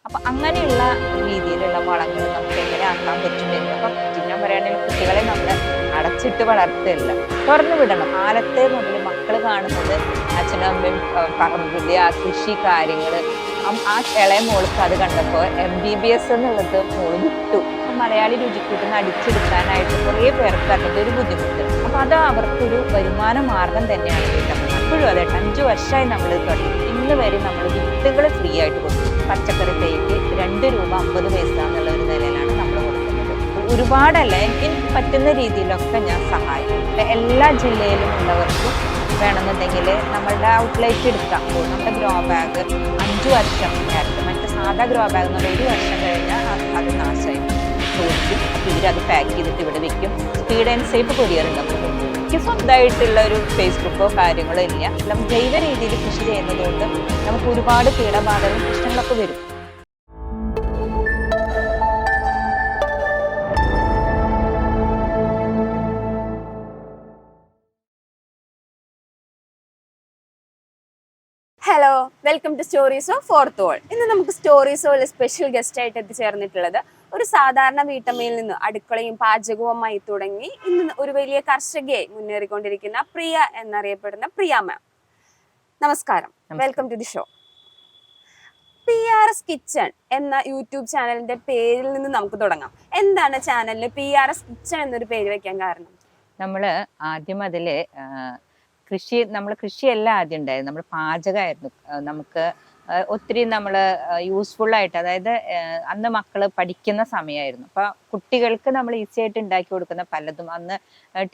അപ്പൊ അങ്ങനെയുള്ള രീതിയിലുള്ള വളങ്ങൾ നമുക്ക് എങ്ങനെ ആക്കാൻ പറ്റുമെന്ന് അപ്പം ഞാൻ പറയുകയാണെങ്കിൽ കുട്ടികളെ നമ്മൾ അടച്ചിട്ട് വളർത്തുകയല്ല, തുറന്നു വിടണം. കാലത്തെ മുതൽ മക്കൾ കാണുന്നത് അച്ഛനും അമ്മയും പറമ്പില് ആ കൃഷി കാര്യങ്ങള്. ആ ഇളയ മോൾക്ക് അത് കണ്ടപ്പോൾ MBBS എന്നുള്ളത് മോള് വിട്ടു. മലയാളി രുചിക്കൂട്ടുന്ന അടിച്ചെടുക്കാനായിട്ട് കുറേ പേർക്ക് അതിൻ്റെ ഒരു ബുദ്ധിമുട്ട്. അപ്പൊ അത് അവർക്കൊരു വരുമാന മാർഗം തന്നെയാണ് വീട്ടമ്മ. അപ്പോഴും അതെ, 5 വർഷമായി നമ്മൾ തുടങ്ങി. ഇന്ന് വരെ നമ്മൾ വിത്തുകൾ ഫ്രീ ആയിട്ട് കൊടുക്കും. പച്ചക്കറി തൈക്ക് 2 രൂപ 50 പൈസ എന്നുള്ള ഒരു നിലയിലാണ് നമ്മൾ കൊടുക്കുന്നത്. ഒരുപാടല്ല, എനിക്ക് പറ്റുന്ന രീതിയിലൊക്കെ ഞാൻ സഹായിക്കും. എല്ലാ ജില്ലയിലും ഉള്ളവർക്കും വേണമെന്നുണ്ടെങ്കിൽ നമ്മളുടെ ഔട്ട്ലെറ്റ് എടുക്കാം. നമ്മുടെ ഗ്രോ ബാഗ് 5 വർഷം നേരത്തെ, മറ്റേ സാധാ ഗ്രോ ബാഗ് എന്ന് പറഞ്ഞാൽ 1 വർഷം കഴിഞ്ഞാൽ അത് നാശമായി ചോദിക്കും. അപ്പോൾ ഇവരത് പാക്ക് ചെയ്തിട്ട് ഇവിടെ വെക്കും. സ്പീഡ് ആൻഡ് സേഫ് കൊറിയർ ഉണ്ട്. എനിക്ക് സ്വന്തമായിട്ടുള്ള ഒരു ഫേസ്ബുക്കോ കാര്യങ്ങളോ ഇല്ല. നമ്മൾ ജൈവ രീതിയിൽ കൃഷി ചെയ്യുന്നത് കൊണ്ട് നമുക്ക് ഒരുപാട് കീടബാധകളും പ്രശ്നങ്ങളൊക്കെ വരും. Hello, welcome to stories of fourth world. ഇന്ന് നമുക്ക് സ്റ്റോറീസ് വേൾഡ് സ്പെഷ്യൽ ഗസ്റ്റ് ആയിട്ട് എത്തിച്ചേർന്നിട്ടുള്ളത് ഒരു സാധാരണ വീട്ടമ്മയിൽ നിന്ന് അടുക്കളയും പാചകവുമായി തുടങ്ങി ഇന്ന് ഒരു വലിയ കർഷകയായി മുന്നേറിക്കൊണ്ടിരിക്കുന്ന പ്രിയ എന്നറിയപ്പെടുന്ന പ്രിയ മാം. നമസ്കാരം, welcome to the show. PRS kitchen എന്ന യൂട്യൂബ് ചാനലിന്റെ പേരിൽ നിന്ന് നമുക്ക് തുടങ്ങാം. എന്താണ് ചാനലിന് PRS കിച്ചൺ എന്നൊരു പേര് വെക്കാൻ കാരണം? നമ്മള് ആദ്യം അതില് കൃഷിയല്ല ആദ്യം ഉണ്ടായത്, നമ്മൾ പാചകമായിരുന്നു. നമുക്ക് ഒത്തിരി നമ്മൾ യൂസ്ഫുൾ ആയിട്ട്, അതായത് അന്ന് മക്കള് പഠിക്കുന്ന സമയമായിരുന്നു. അപ്പൊ കുട്ടികൾക്ക് നമ്മൾ ഈസി ആയിട്ട് ഉണ്ടാക്കി കൊടുക്കുന്ന പലതും അന്ന്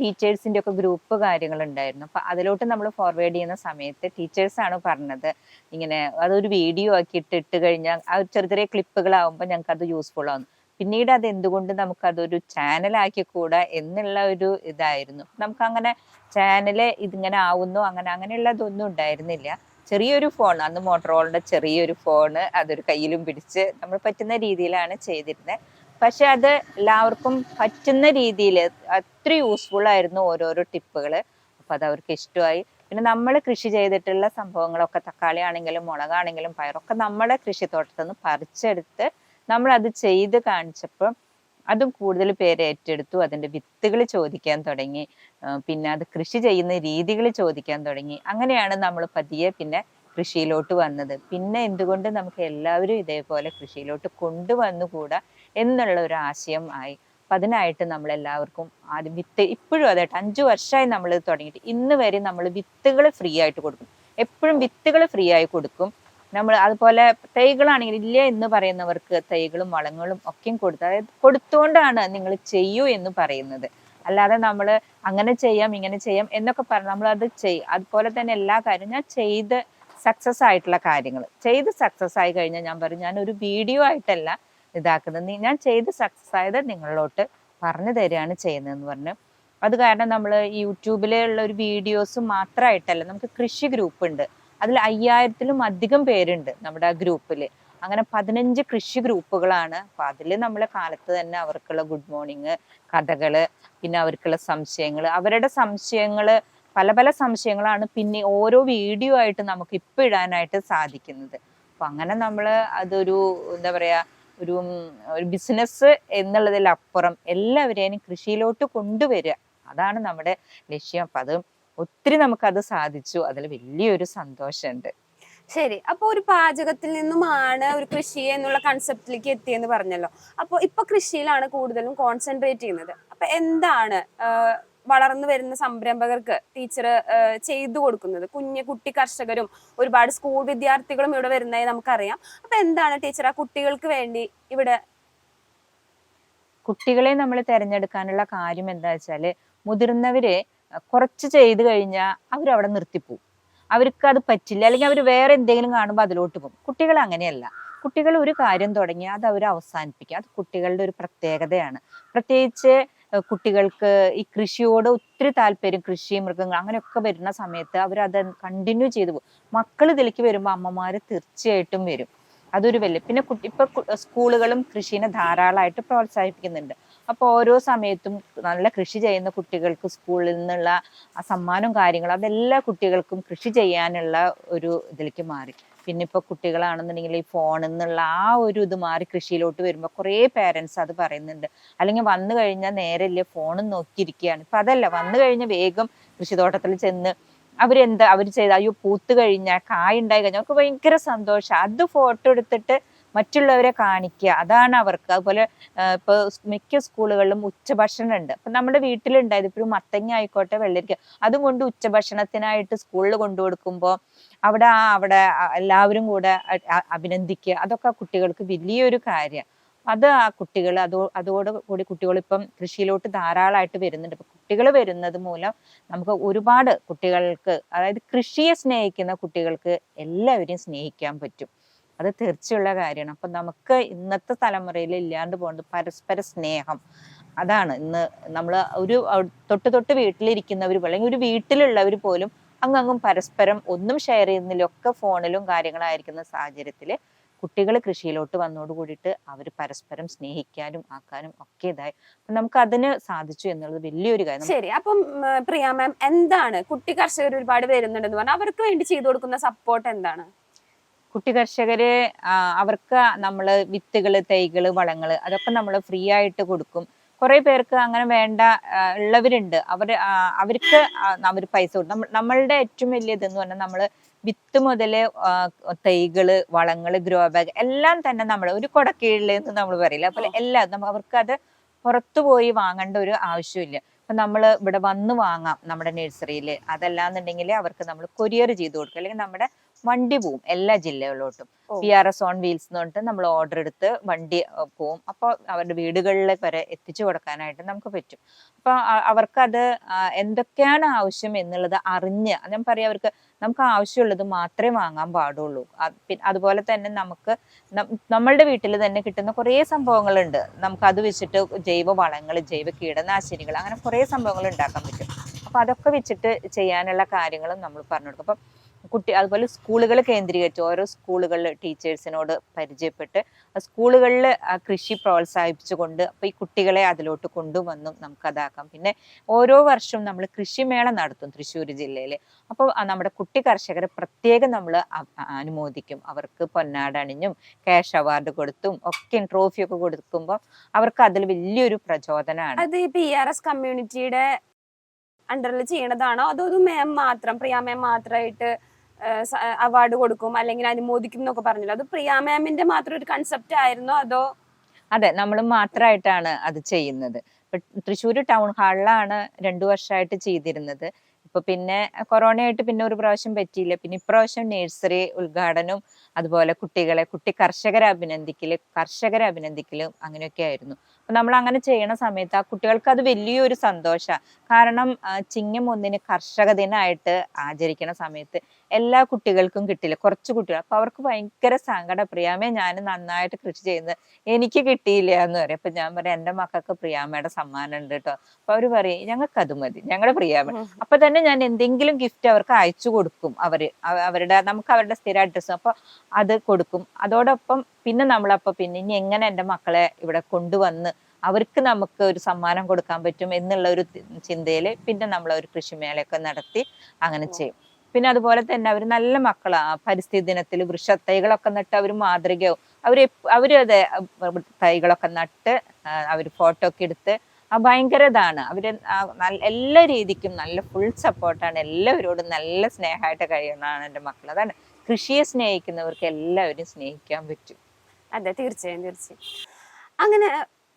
ടീച്ചേഴ്സിന്റെ ഒക്കെ ഗ്രൂപ്പ് കാര്യങ്ങൾ ഉണ്ടായിരുന്നു. അപ്പൊ അതിലോട്ട് നമ്മൾ ഫോർവേഡ് ചെയ്യുന്ന സമയത്ത് ടീച്ചേഴ്സാണ് പറഞ്ഞത്, ഇങ്ങനെ അതൊരു വീഡിയോ ആക്കി ഇട്ട് കഴിഞ്ഞാൽ ആ ചെറിയ ചെറിയ ക്ലിപ്പുകളാവുമ്പോൾ ഞങ്ങൾക്ക് അത് യൂസ്ഫുൾ ആവുന്നു. പിന്നീട് അത് എന്തുകൊണ്ട് നമുക്കതൊരു ചാനലാക്കി കൂടാ എന്നുള്ള ഒരു ഇതായിരുന്നു. നമുക്ക് അങ്ങനെ ചാനല് ഇതിങ്ങനെ ആവുന്നു അങ്ങനെയുള്ളതൊന്നും ഉണ്ടായിരുന്നില്ല. ചെറിയൊരു ഫോൺ, അന്ന് മോട്ടറോളയുടെ ചെറിയൊരു ഫോണ്, അതൊരു കയ്യിലും പിടിച്ച് നമ്മൾ പറ്റുന്ന രീതിയിലാണ് ചെയ്തിരുന്നത്. പക്ഷെ അത് എല്ലാവർക്കും പറ്റുന്ന രീതിയിൽ അത്ര യൂസ്ഫുൾ ആയിരുന്നു ഓരോരോ ടിപ്പുകള്. അപ്പൊ അത് അവർക്ക് ഇഷ്ടമായി. പിന്നെ നമ്മൾ കൃഷി ചെയ്തിട്ടുള്ള സംഭവങ്ങളൊക്കെ, തക്കാളി ആണെങ്കിലും മുളകാണെങ്കിലും പയറൊക്കെ നമ്മുടെ കൃഷിത്തോട്ടത്തിൽ നിന്ന് പറിച്ചെടുത്ത് നമ്മൾ അത് ചെയ്ത് കാണിച്ചപ്പോൾ അതും കൂടുതൽ പേര് ഏറ്റെടുത്തു. അതിന്റെ വിത്തുകൾ ചോദിക്കാൻ തുടങ്ങി, പിന്നെ അത് കൃഷി ചെയ്യുന്ന രീതികൾ ചോദിക്കാൻ തുടങ്ങി. അങ്ങനെയാണ് നമ്മൾ പതിയെ പിന്നെ കൃഷിയിലോട്ട് വന്നത്. പിന്നെ എന്തുകൊണ്ട് നമുക്ക് എല്ലാവരും ഇതേപോലെ കൃഷിയിലോട്ട് കൊണ്ടുവന്നുകൂടാ എന്നുള്ള ഒരു ആശയം ആയി. അപ്പൊ അതിനായിട്ട് നമ്മൾ എല്ലാവർക്കും ആദ്യം വിത്ത്, ഇപ്പോഴും അതെ 5 വർഷമായി നമ്മൾ തുടങ്ങിയിട്ട് ഇന്ന് വരെ നമ്മൾ വിത്തുകൾ ഫ്രീ ആയിട്ട് കൊടുക്കും. എപ്പോഴും വിത്തുകൾ ഫ്രീ ആയി കൊടുക്കും. നമ്മൾ അതുപോലെ തൈകളാണെങ്കിൽ ഇല്ല എന്ന് പറയുന്നവർക്ക് തൈകളും വളങ്ങളും ഒക്കെയും കൊടുത്തു, അതായത് കൊടുത്തുകൊണ്ടാണ് നിങ്ങൾ ചെയ്യൂ എന്ന് പറയുന്നത്. അല്ലാതെ നമ്മൾ അങ്ങനെ ചെയ്യാം ഇങ്ങനെ ചെയ്യാം എന്നൊക്കെ പറഞ്ഞു നമ്മളത് അതുപോലെ തന്നെ എല്ലാ കാര്യവും ഞാൻ ചെയ്ത് സക്സസ് ആയിട്ടുള്ള കാര്യങ്ങൾ ചെയ്ത് സക്സസ് ആയി കഴിഞ്ഞാൽ ഞാൻ പറയും, ഞാൻ ഒരു വീഡിയോ ആയിട്ടല്ല ഇതാക്കുന്നത്, ഞാൻ ചെയ്ത് സക്സസ് ആയത് നിങ്ങളിലോട്ട് പറഞ്ഞു തരികയാണ് ചെയ്യുന്നതെന്ന് പറഞ്ഞു. അത് കാരണം നമ്മൾ യൂട്യൂബിലുള്ള ഒരു വീഡിയോസ് മാത്രമായിട്ടല്ല, നമുക്ക് കൃഷി ഗ്രൂപ്പ് ഉണ്ട്. അതിൽ 5000-ലും അധികം പേരുണ്ട് നമ്മുടെ ആ ഗ്രൂപ്പിൽ. അങ്ങനെ 15 കൃഷി ഗ്രൂപ്പുകളാണ്. അപ്പൊ അതിൽ നമ്മളെ കാലത്ത് തന്നെ അവർക്കുള്ള ഗുഡ് മോർണിംഗ് കഥകള്, പിന്നെ അവർക്കുള്ള സംശയങ്ങള്, അവരുടെ സംശയങ്ങള് പല പല സംശയങ്ങളാണ് പിന്നെ ഓരോ വീഡിയോ ആയിട്ട് നമുക്ക് ഇപ്പൊ ഇടാനായിട്ട് സാധിക്കുന്നത്. അപ്പൊ അങ്ങനെ നമ്മള് അതൊരു എന്താ പറയാ, ഒരു ബിസിനസ് എന്നുള്ളതിലപ്പുറം എല്ലാവരെയും കൃഷിയിലോട്ട് കൊണ്ടുവരിക, അതാണ് നമ്മുടെ ലക്ഷ്യം. അപ്പൊ അത് ഒത്തിരി നമുക്കത് സാധിച്ചു. അതിൽ വലിയൊരു സന്തോഷമുണ്ട്. ശരി, അപ്പൊ ഒരു പാചകത്തിൽ നിന്നുമാണ് ഒരു കൃഷി എന്നുള്ള കൺസെപ്റ്റിലേക്ക് എത്തിയെന്ന് പറഞ്ഞല്ലോ. അപ്പൊ ഇപ്പൊ കൃഷിയിലാണ് കൂടുതലും കോൺസെൻട്രേറ്റ് ചെയ്യുന്നത്. അപ്പൊ എന്താണ് വളർന്നു വരുന്ന സംരംഭകർക്ക് ടീച്ചർ ചെയ്തു കൊടുക്കുന്നത്? കുട്ടി കർഷകരും ഒരുപാട് സ്കൂൾ വിദ്യാർത്ഥികളും ഇവിടെ വരുന്നതായി നമുക്കറിയാം. അപ്പൊ എന്താണ് ടീച്ചർ ആ കുട്ടികൾക്ക് വേണ്ടി ഇവിടെ? കുട്ടികളെ നമ്മൾ തിരഞ്ഞെടുക്കാനുള്ള കാര്യം എന്താ വെച്ചാല്, മുതിർന്നവര് കുറച്ച് ചെയ്ത് കഴിഞ്ഞാൽ അവരവിടെ നിർത്തിപ്പോവും. അവർക്ക് അത് പറ്റില്ല, അല്ലെങ്കിൽ അവർ വേറെ എന്തെങ്കിലും കാണുമ്പോൾ അതിലോട്ട് പോകും. കുട്ടികൾ അങ്ങനെയല്ല. കുട്ടികൾ ഒരു കാര്യം തുടങ്ങിയാൽ അത് അവർ അവസാനിപ്പിക്കുക. അത് കുട്ടികളുടെ ഒരു പ്രത്യേകതയാണ്. പ്രത്യേകിച്ച് കുട്ടികൾക്ക് ഈ കൃഷിയോട് ഒത്തിരി താല്പര്യം, കൃഷി മൃഗങ്ങൾ അങ്ങനെയൊക്കെ വരുന്ന സമയത്ത് അവരത് കണ്ടിന്യൂ ചെയ്തു പോകും. മക്കൾ ഇതിലേക്ക് വരുമ്പോൾ അമ്മമാര് തീർച്ചയായിട്ടും വരും. അതൊരു വലിയ, പിന്നെ ഇപ്പൊ സ്കൂളുകളും കൃഷിനെ ധാരാളമായിട്ട് പ്രോത്സാഹിപ്പിക്കുന്നുണ്ട്. അപ്പൊ ഓരോ സമയത്തും നല്ല കൃഷി ചെയ്യുന്ന കുട്ടികൾക്ക് സ്കൂളിൽ നിന്നുള്ള ആ സമ്മാനവും കാര്യങ്ങളും അതെല്ലാ കുട്ടികൾക്കും കൃഷി ചെയ്യാനുള്ള ഒരു ഇതിലേക്ക് മാറി. പിന്നെ ഇപ്പൊ കുട്ടികളാണെന്നുണ്ടെങ്കിൽ ഈ ഫോണിൽ നിന്നുള്ള ആ ഒരു ഇത് മാറി കൃഷിയിലോട്ട് വരുമ്പോൾ കുറേ പേരൻസ് അത് പറയുന്നുണ്ട്. അല്ലെങ്കിൽ വന്നു കഴിഞ്ഞാൽ നേരല്ലേ ഫോണും നോക്കിയിരിക്കുകയാണ്. ഇപ്പൊ അതല്ല, വന്നു കഴിഞ്ഞാൽ വേഗം കൃഷിത്തോട്ടത്തിൽ ചെന്ന് അവര് ചെയ്ത അയ്യോ പൂത്ത് കഴിഞ്ഞാൽ കായ് ഉണ്ടായി കഴിഞ്ഞാൽ അവർക്ക് ഭയങ്കര സന്തോഷം. അത് ഫോട്ടോ എടുത്തിട്ട് മറ്റുള്ളവരെ കാണിക്കുക, അതാണ് അവർക്ക്. അതുപോലെ ഇപ്പൊ മിക്ക സ്കൂളുകളിലും ഉച്ചഭക്ഷണം ഉണ്ട്. അപ്പൊ നമ്മുടെ വീട്ടിലുണ്ടായത് ഇപ്പൊ മത്തങ്ങ ആയിക്കോട്ടെ, വെള്ളരിക്ക, അതും കൊണ്ട് ഉച്ചഭക്ഷണത്തിനായിട്ട് സ്കൂളിൽ കൊണ്ടു കൊടുക്കുമ്പോൾ അവിടെ എല്ലാവരും കൂടെ അഭിനന്ദിക്കുക, അതൊക്കെ കുട്ടികൾക്ക് വലിയൊരു കാര്യം. അത് ആ കുട്ടികൾ അതോടുകൂടി കുട്ടികൾ ഇപ്പം കൃഷിയിലോട്ട് ധാരാളമായിട്ട് വരുന്നുണ്ട്. ഇപ്പൊ കുട്ടികൾ വരുന്നത് മൂലം നമുക്ക് ഒരുപാട് കുട്ടികൾക്ക്, അതായത് കൃഷിയെ സ്നേഹിക്കുന്ന കുട്ടികൾക്ക് എല്ലാവരെയും സ്നേഹിക്കാൻ പറ്റും. അത് തീർച്ചയുള്ള കാര്യമാണ്. അപ്പൊ നമുക്ക് ഇന്നത്തെ തലമുറയിൽ ഇല്ലാണ്ട് പോകുന്നത് പരസ്പര സ്നേഹം. അതാണ് ഇന്ന് നമ്മൾ തൊട്ട് വീട്ടിലിരിക്കുന്നവർ അല്ലെങ്കിൽ ഒരു വീട്ടിലുള്ളവർ പോലും അങ്ങും പരസ്പരം ഒന്നും ഷെയർ ചെയ്യുന്നില്ല, ഒക്കെ ഫോണിലും കാര്യങ്ങളായിരിക്കുന്ന സാഹചര്യത്തില് കുട്ടികൾ കൃഷിയിലോട്ട് വന്നോട് കൂടിയിട്ട് അവർ പരസ്പരം സ്നേഹിക്കാനും ആക്കാനും ഒക്കെ ഇതായി. അപ്പൊ നമുക്ക് അതിന് സാധിച്ചു എന്നുള്ളത് വലിയൊരു കാര്യം. ശരി. അപ്പം പ്രിയ മാം, എന്താണ് കുട്ടി കർഷകർ ഒരുപാട് വരുന്നുണ്ടെന്ന് പറഞ്ഞാൽ അവർക്ക് വേണ്ടി ചെയ്തു കൊടുക്കുന്ന സപ്പോർട്ട് എന്താണ്? കുട്ടി കർഷകര് അവർക്ക് നമ്മള് വിത്തുകള്, തൈകള്, വളങ്ങള് അതൊക്കെ നമ്മൾ ഫ്രീ ആയിട്ട് കൊടുക്കും. കുറെ പേർക്ക് അങ്ങനെ വേണ്ട ഉള്ളവരുണ്ട്. അവർക്ക് പൈസ കൊടുക്കും. നമ്മളുടെ ഏറ്റവും വലിയ ഇതെന്ന് പറഞ്ഞാൽ നമ്മള് വിത്ത് മുതല് തൈകള്, വളങ്ങള്, ഗ്രോ ബാഗ് എല്ലാം തന്നെ നമ്മൾ ഒരു കൊടക്കീഴില് എന്ന് നമ്മൾ പറയില്ല, അതുപോലെ എല്ലാം അവർക്ക് അത് പുറത്തു പോയി വാങ്ങേണ്ട ഒരു ആവശ്യമില്ല. അപ്പൊ നമ്മൾ ഇവിടെ വന്ന് വാങ്ങാം നമ്മുടെ നഴ്സറിയിൽ. അതല്ലാന്നുണ്ടെങ്കിൽ അവർക്ക് നമ്മൾ കൊറിയർ ചെയ്ത് കൊടുക്കും, അല്ലെങ്കിൽ നമ്മുടെ വണ്ടി പോവും എല്ലാ ജില്ലകളിലോട്ടും. PRS ഓൺ വീൽസ് എന്ന് പറഞ്ഞിട്ട് നമ്മൾ ഓർഡർ എടുത്ത് വണ്ടി പോവും. അപ്പോൾ അവരുടെ വീടുകളിൽ വരെ എത്തിച്ചു കൊടുക്കാനായിട്ട് നമുക്ക് പറ്റും. അപ്പൊ അവർക്കത് എന്തൊക്കെയാണ് ആവശ്യം എന്നുള്ളത് അറിഞ്ഞ്, ഞാൻ പറയാം, നമുക്ക് ആവശ്യമുള്ളത് മാത്രമേ വാങ്ങാൻ പാടുള്ളൂ. അതുപോലെ തന്നെ നമുക്ക് നമ്മളുടെ വീട്ടിൽ തന്നെ കിട്ടുന്ന കുറേ സംഭവങ്ങളുണ്ട്. നമുക്ക് അത് വെച്ചിട്ട് ജൈവ വളങ്ങൾ, ജൈവ കീടനാശിനികൾ, അങ്ങനെ കുറേ സംഭവങ്ങൾ ഉണ്ടാക്കാൻ പറ്റും. അപ്പൊ അതൊക്കെ വെച്ചിട്ട് ചെയ്യാനുള്ള കാര്യങ്ങളും നമ്മൾ പറഞ്ഞു കൊടുക്കും. അപ്പം അതുപോലെ സ്കൂളുകൾ കേന്ദ്രീകരിച്ച് ഓരോ സ്കൂളുകളിൽ ടീച്ചേഴ്സിനോട് പരിചയപ്പെട്ട് സ്കൂളുകളിൽ കൃഷി പ്രോത്സാഹിപ്പിച്ചുകൊണ്ട് അപ്പൊ ഈ കുട്ടികളെ അതിലോട്ട് കൊണ്ടുവന്നും നമുക്കതാക്കാം. പിന്നെ ഓരോ വർഷവും നമ്മൾ കൃഷിമേള നടത്തും തൃശ്ശൂർ ജില്ലയിൽ. അപ്പോൾ നമ്മുടെ കുട്ടി കർഷകരെ പ്രത്യേകം നമ്മൾ അനുമോദിക്കും. അവർക്ക് പൊന്നാടണിഞ്ഞും ക്യാഷ് അവാർഡ് കൊടുത്തും ഒക്കെ ട്രോഫിയൊക്കെ കൊടുക്കുമ്പോൾ അവർക്ക് അതിൽ വലിയൊരു പ്രചോദനമാണ്. അത് ഈ PRS കമ്മ്യൂണിറ്റിയുടെ അണ്ടറിൽ ചെയ്യണതാണോ, അതോ മാം മാത്രം, പ്രിയ മാം മാത്രമായിട്ട് അവാർഡ് കൊടുക്കും അല്ലെങ്കിൽ അനുമോദിക്കും എന്നൊക്കെ പറഞ്ഞല്ലോ, അത് പ്രിയ മാമിന്റെ മാത്രം ഒരു കൺസെപ്റ്റ് ആയിരുന്നോ അതോ? അതെ, നമ്മൾ മാത്രമായിട്ടാണ് അത് ചെയ്യുന്നത്. തൃശ്ശൂർ ടൗൺ ഹാളിലാണ് 2 വർഷമായിട്ട് ചെയ്തിരുന്നത്. ഇപ്പൊ പിന്നെ കൊറോണയായിട്ട് പിന്നെ ഒരു പ്രാവശ്യം പറ്റിയില്ല. പിന്നെ ഇപ്രാവശ്യം നഴ്സറി ഉദ്ഘാടനവും അതുപോലെ കുട്ടി കർഷകരെ അഭിനന്ദിക്കലും അങ്ങനെയൊക്കെ ആയിരുന്നു. അപ്പൊ നമ്മൾ അങ്ങനെ ചെയ്യണ സമയത്ത് ആ കുട്ടികൾക്ക് അത് വലിയൊരു സന്തോഷമാണ്. കാരണം ചിങ്ങം 1 കർഷക ദിനമായിട്ട് ആചരിക്കണ സമയത്ത് എല്ലാ കുട്ടികൾക്കും കിട്ടില്ല, കുറച്ച് കുട്ടികൾ. അപ്പൊ അവർക്ക് ഭയങ്കര സങ്കടം, പ്രിയാമേ ഞാൻ നന്നായിട്ട് കൃഷി ചെയ്യുന്നത് എനിക്ക് കിട്ടിയില്ല എന്ന് പറയും. അപ്പൊ ഞാൻ പറയാം, എന്റെ മക്കൾക്ക് പ്രിയാമ്മയുടെ സമ്മാനം ഉണ്ട് കേട്ടോ. അപ്പൊ അവര് പറയും, ഞങ്ങൾക്ക് അത് മതി, ഞങ്ങളുടെ പ്രിയാമ്മ. അപ്പൊ തന്നെ ഞാൻ എന്തെങ്കിലും ഗിഫ്റ്റ് അവർക്ക് അയച്ചു കൊടുക്കും. നമുക്ക് അവരുടെ സ്ഥിര അഡ്രസ്സ് അപ്പൊ അത് കൊടുക്കും. അതോടൊപ്പം പിന്നെ പിന്നെ ഇനി എങ്ങനെ എന്റെ മക്കളെ ഇവിടെ കൊണ്ടുവന്ന് നമുക്ക് ഒരു സമ്മാനം കൊടുക്കാൻ പറ്റും എന്നുള്ള ഒരു ചിന്തയില് പിന്നെ നമ്മൾ ഒരു കൃഷിമേളയൊക്കെ നടത്തി അങ്ങനെ ചെയ്യും. പിന്നെ അതുപോലെ തന്നെ അവർ നല്ല മക്കളാ. പരിസ്ഥിതി ദിനത്തിൽ വൃക്ഷത്തൈകളൊക്കെ നട്ട് അവർ മാതൃകയാവും. അവര് അതെ തൈകളൊക്കെ നട്ട് അവര് ഫോട്ടോ ഒക്കെ എടുത്ത് ഭയങ്കര ഇതാണ്. അവര് എല്ലാ രീതിക്കും നല്ല ഫുൾ സപ്പോർട്ടാണ്. എല്ലാവരോടും നല്ല സ്നേഹമായിട്ട് കഴിയുന്നതാണ് എൻ്റെ മക്കൾ. അതാണ് കൃഷിയെ സ്നേഹിക്കുന്നവർക്ക് എല്ലാവരും സ്നേഹിക്കാൻ പറ്റും. അതെ, തീർച്ചയായും. അങ്ങനെ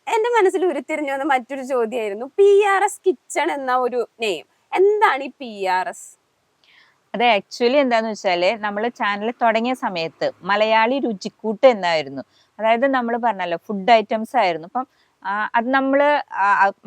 എന്റെ മനസ്സിൽ ഉരുത്തിരിഞ്ഞു വന്ന മറ്റൊരു ചോദ്യമായിരുന്നു PRS കിച്ചൺ എന്ന ഒരു നെയിം. എന്താണ് ഈ PRS? അതെ, ആക്ച്വലി എന്താന്ന് വെച്ചാല് നമ്മൾ ചാനൽ തുടങ്ങിയ സമയത്ത് മലയാളി രുചിക്കൂട്ട് എന്നായിരുന്നു. അതായത് നമ്മൾ പറഞ്ഞല്ലോ ഫുഡ് ഐറ്റംസ് ആയിരുന്നു. അപ്പം അത് നമ്മള്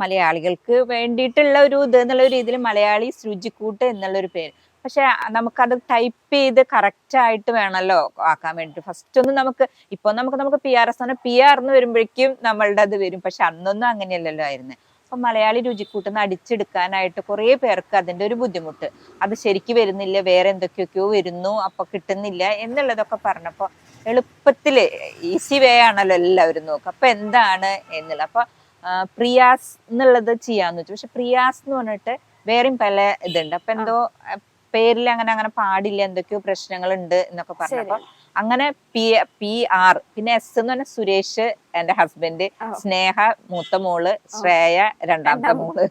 മലയാളികൾക്ക് വേണ്ടിയിട്ടുള്ള ഒരു ഇത് എന്നുള്ള രീതിയിൽ മലയാളി രുചിക്കൂട്ട് എന്നുള്ളൊരു പേര്. പക്ഷെ നമുക്കത് ടൈപ്പ് ചെയ്ത് കറക്റ്റ് ആയിട്ട് വേണമല്ലോ ആക്കാൻ വേണ്ടിട്ട്. ഫസ്റ്റ് ഒന്ന് നമുക്ക് PRS PR എന്ന് വരുമ്പോഴേക്കും നമ്മളുടെ അത് വരും. പക്ഷെ അന്നൊന്നും അങ്ങനെയല്ലല്ലോ ആയിരുന്നേ. അപ്പൊ മലയാളി രുചിക്കൂട്ടെന്ന് അടിച്ചെടുക്കാനായിട്ട് കുറെ പേർക്ക് അതിന്റെ ഒരു ബുദ്ധിമുട്ട്, അത് ശരിക്ക് വരുന്നില്ല, വേറെ എന്തൊക്കെയൊക്കെയോ വരുന്നു, അപ്പൊ കിട്ടുന്നില്ല എന്നുള്ളതൊക്കെ പറഞ്ഞപ്പോ എളുപ്പത്തില് ഈസി വേ ആണല്ലോ എല്ലാവരും നോക്കുക. അപ്പൊ എന്താണ് എന്നുള്ളത്, അപ്പൊ പ്രിയാസ് എന്നുള്ളത് ചെയ്യാന്ന് വെച്ചു. പക്ഷെ പ്രിയാസ് എന്ന് പറഞ്ഞിട്ട് വേറെയും പല ഇതുണ്ട്. അപ്പൊ എന്തോ പേരിൽ അങ്ങനെ പാടില്ല, എന്തൊക്കെയോ പ്രശ്നങ്ങളുണ്ട് എന്നൊക്കെ പറഞ്ഞപ്പോ അങ്ങനെ PR, പിന്നെ S എന്ന് പറഞ്ഞ സുരേഷ് എന്റെ ഹസ്ബൻഡ്, സ്നേഹ മൂത്ത മോള്, ശ്രേയ രണ്ടാമത്തെ മോള്.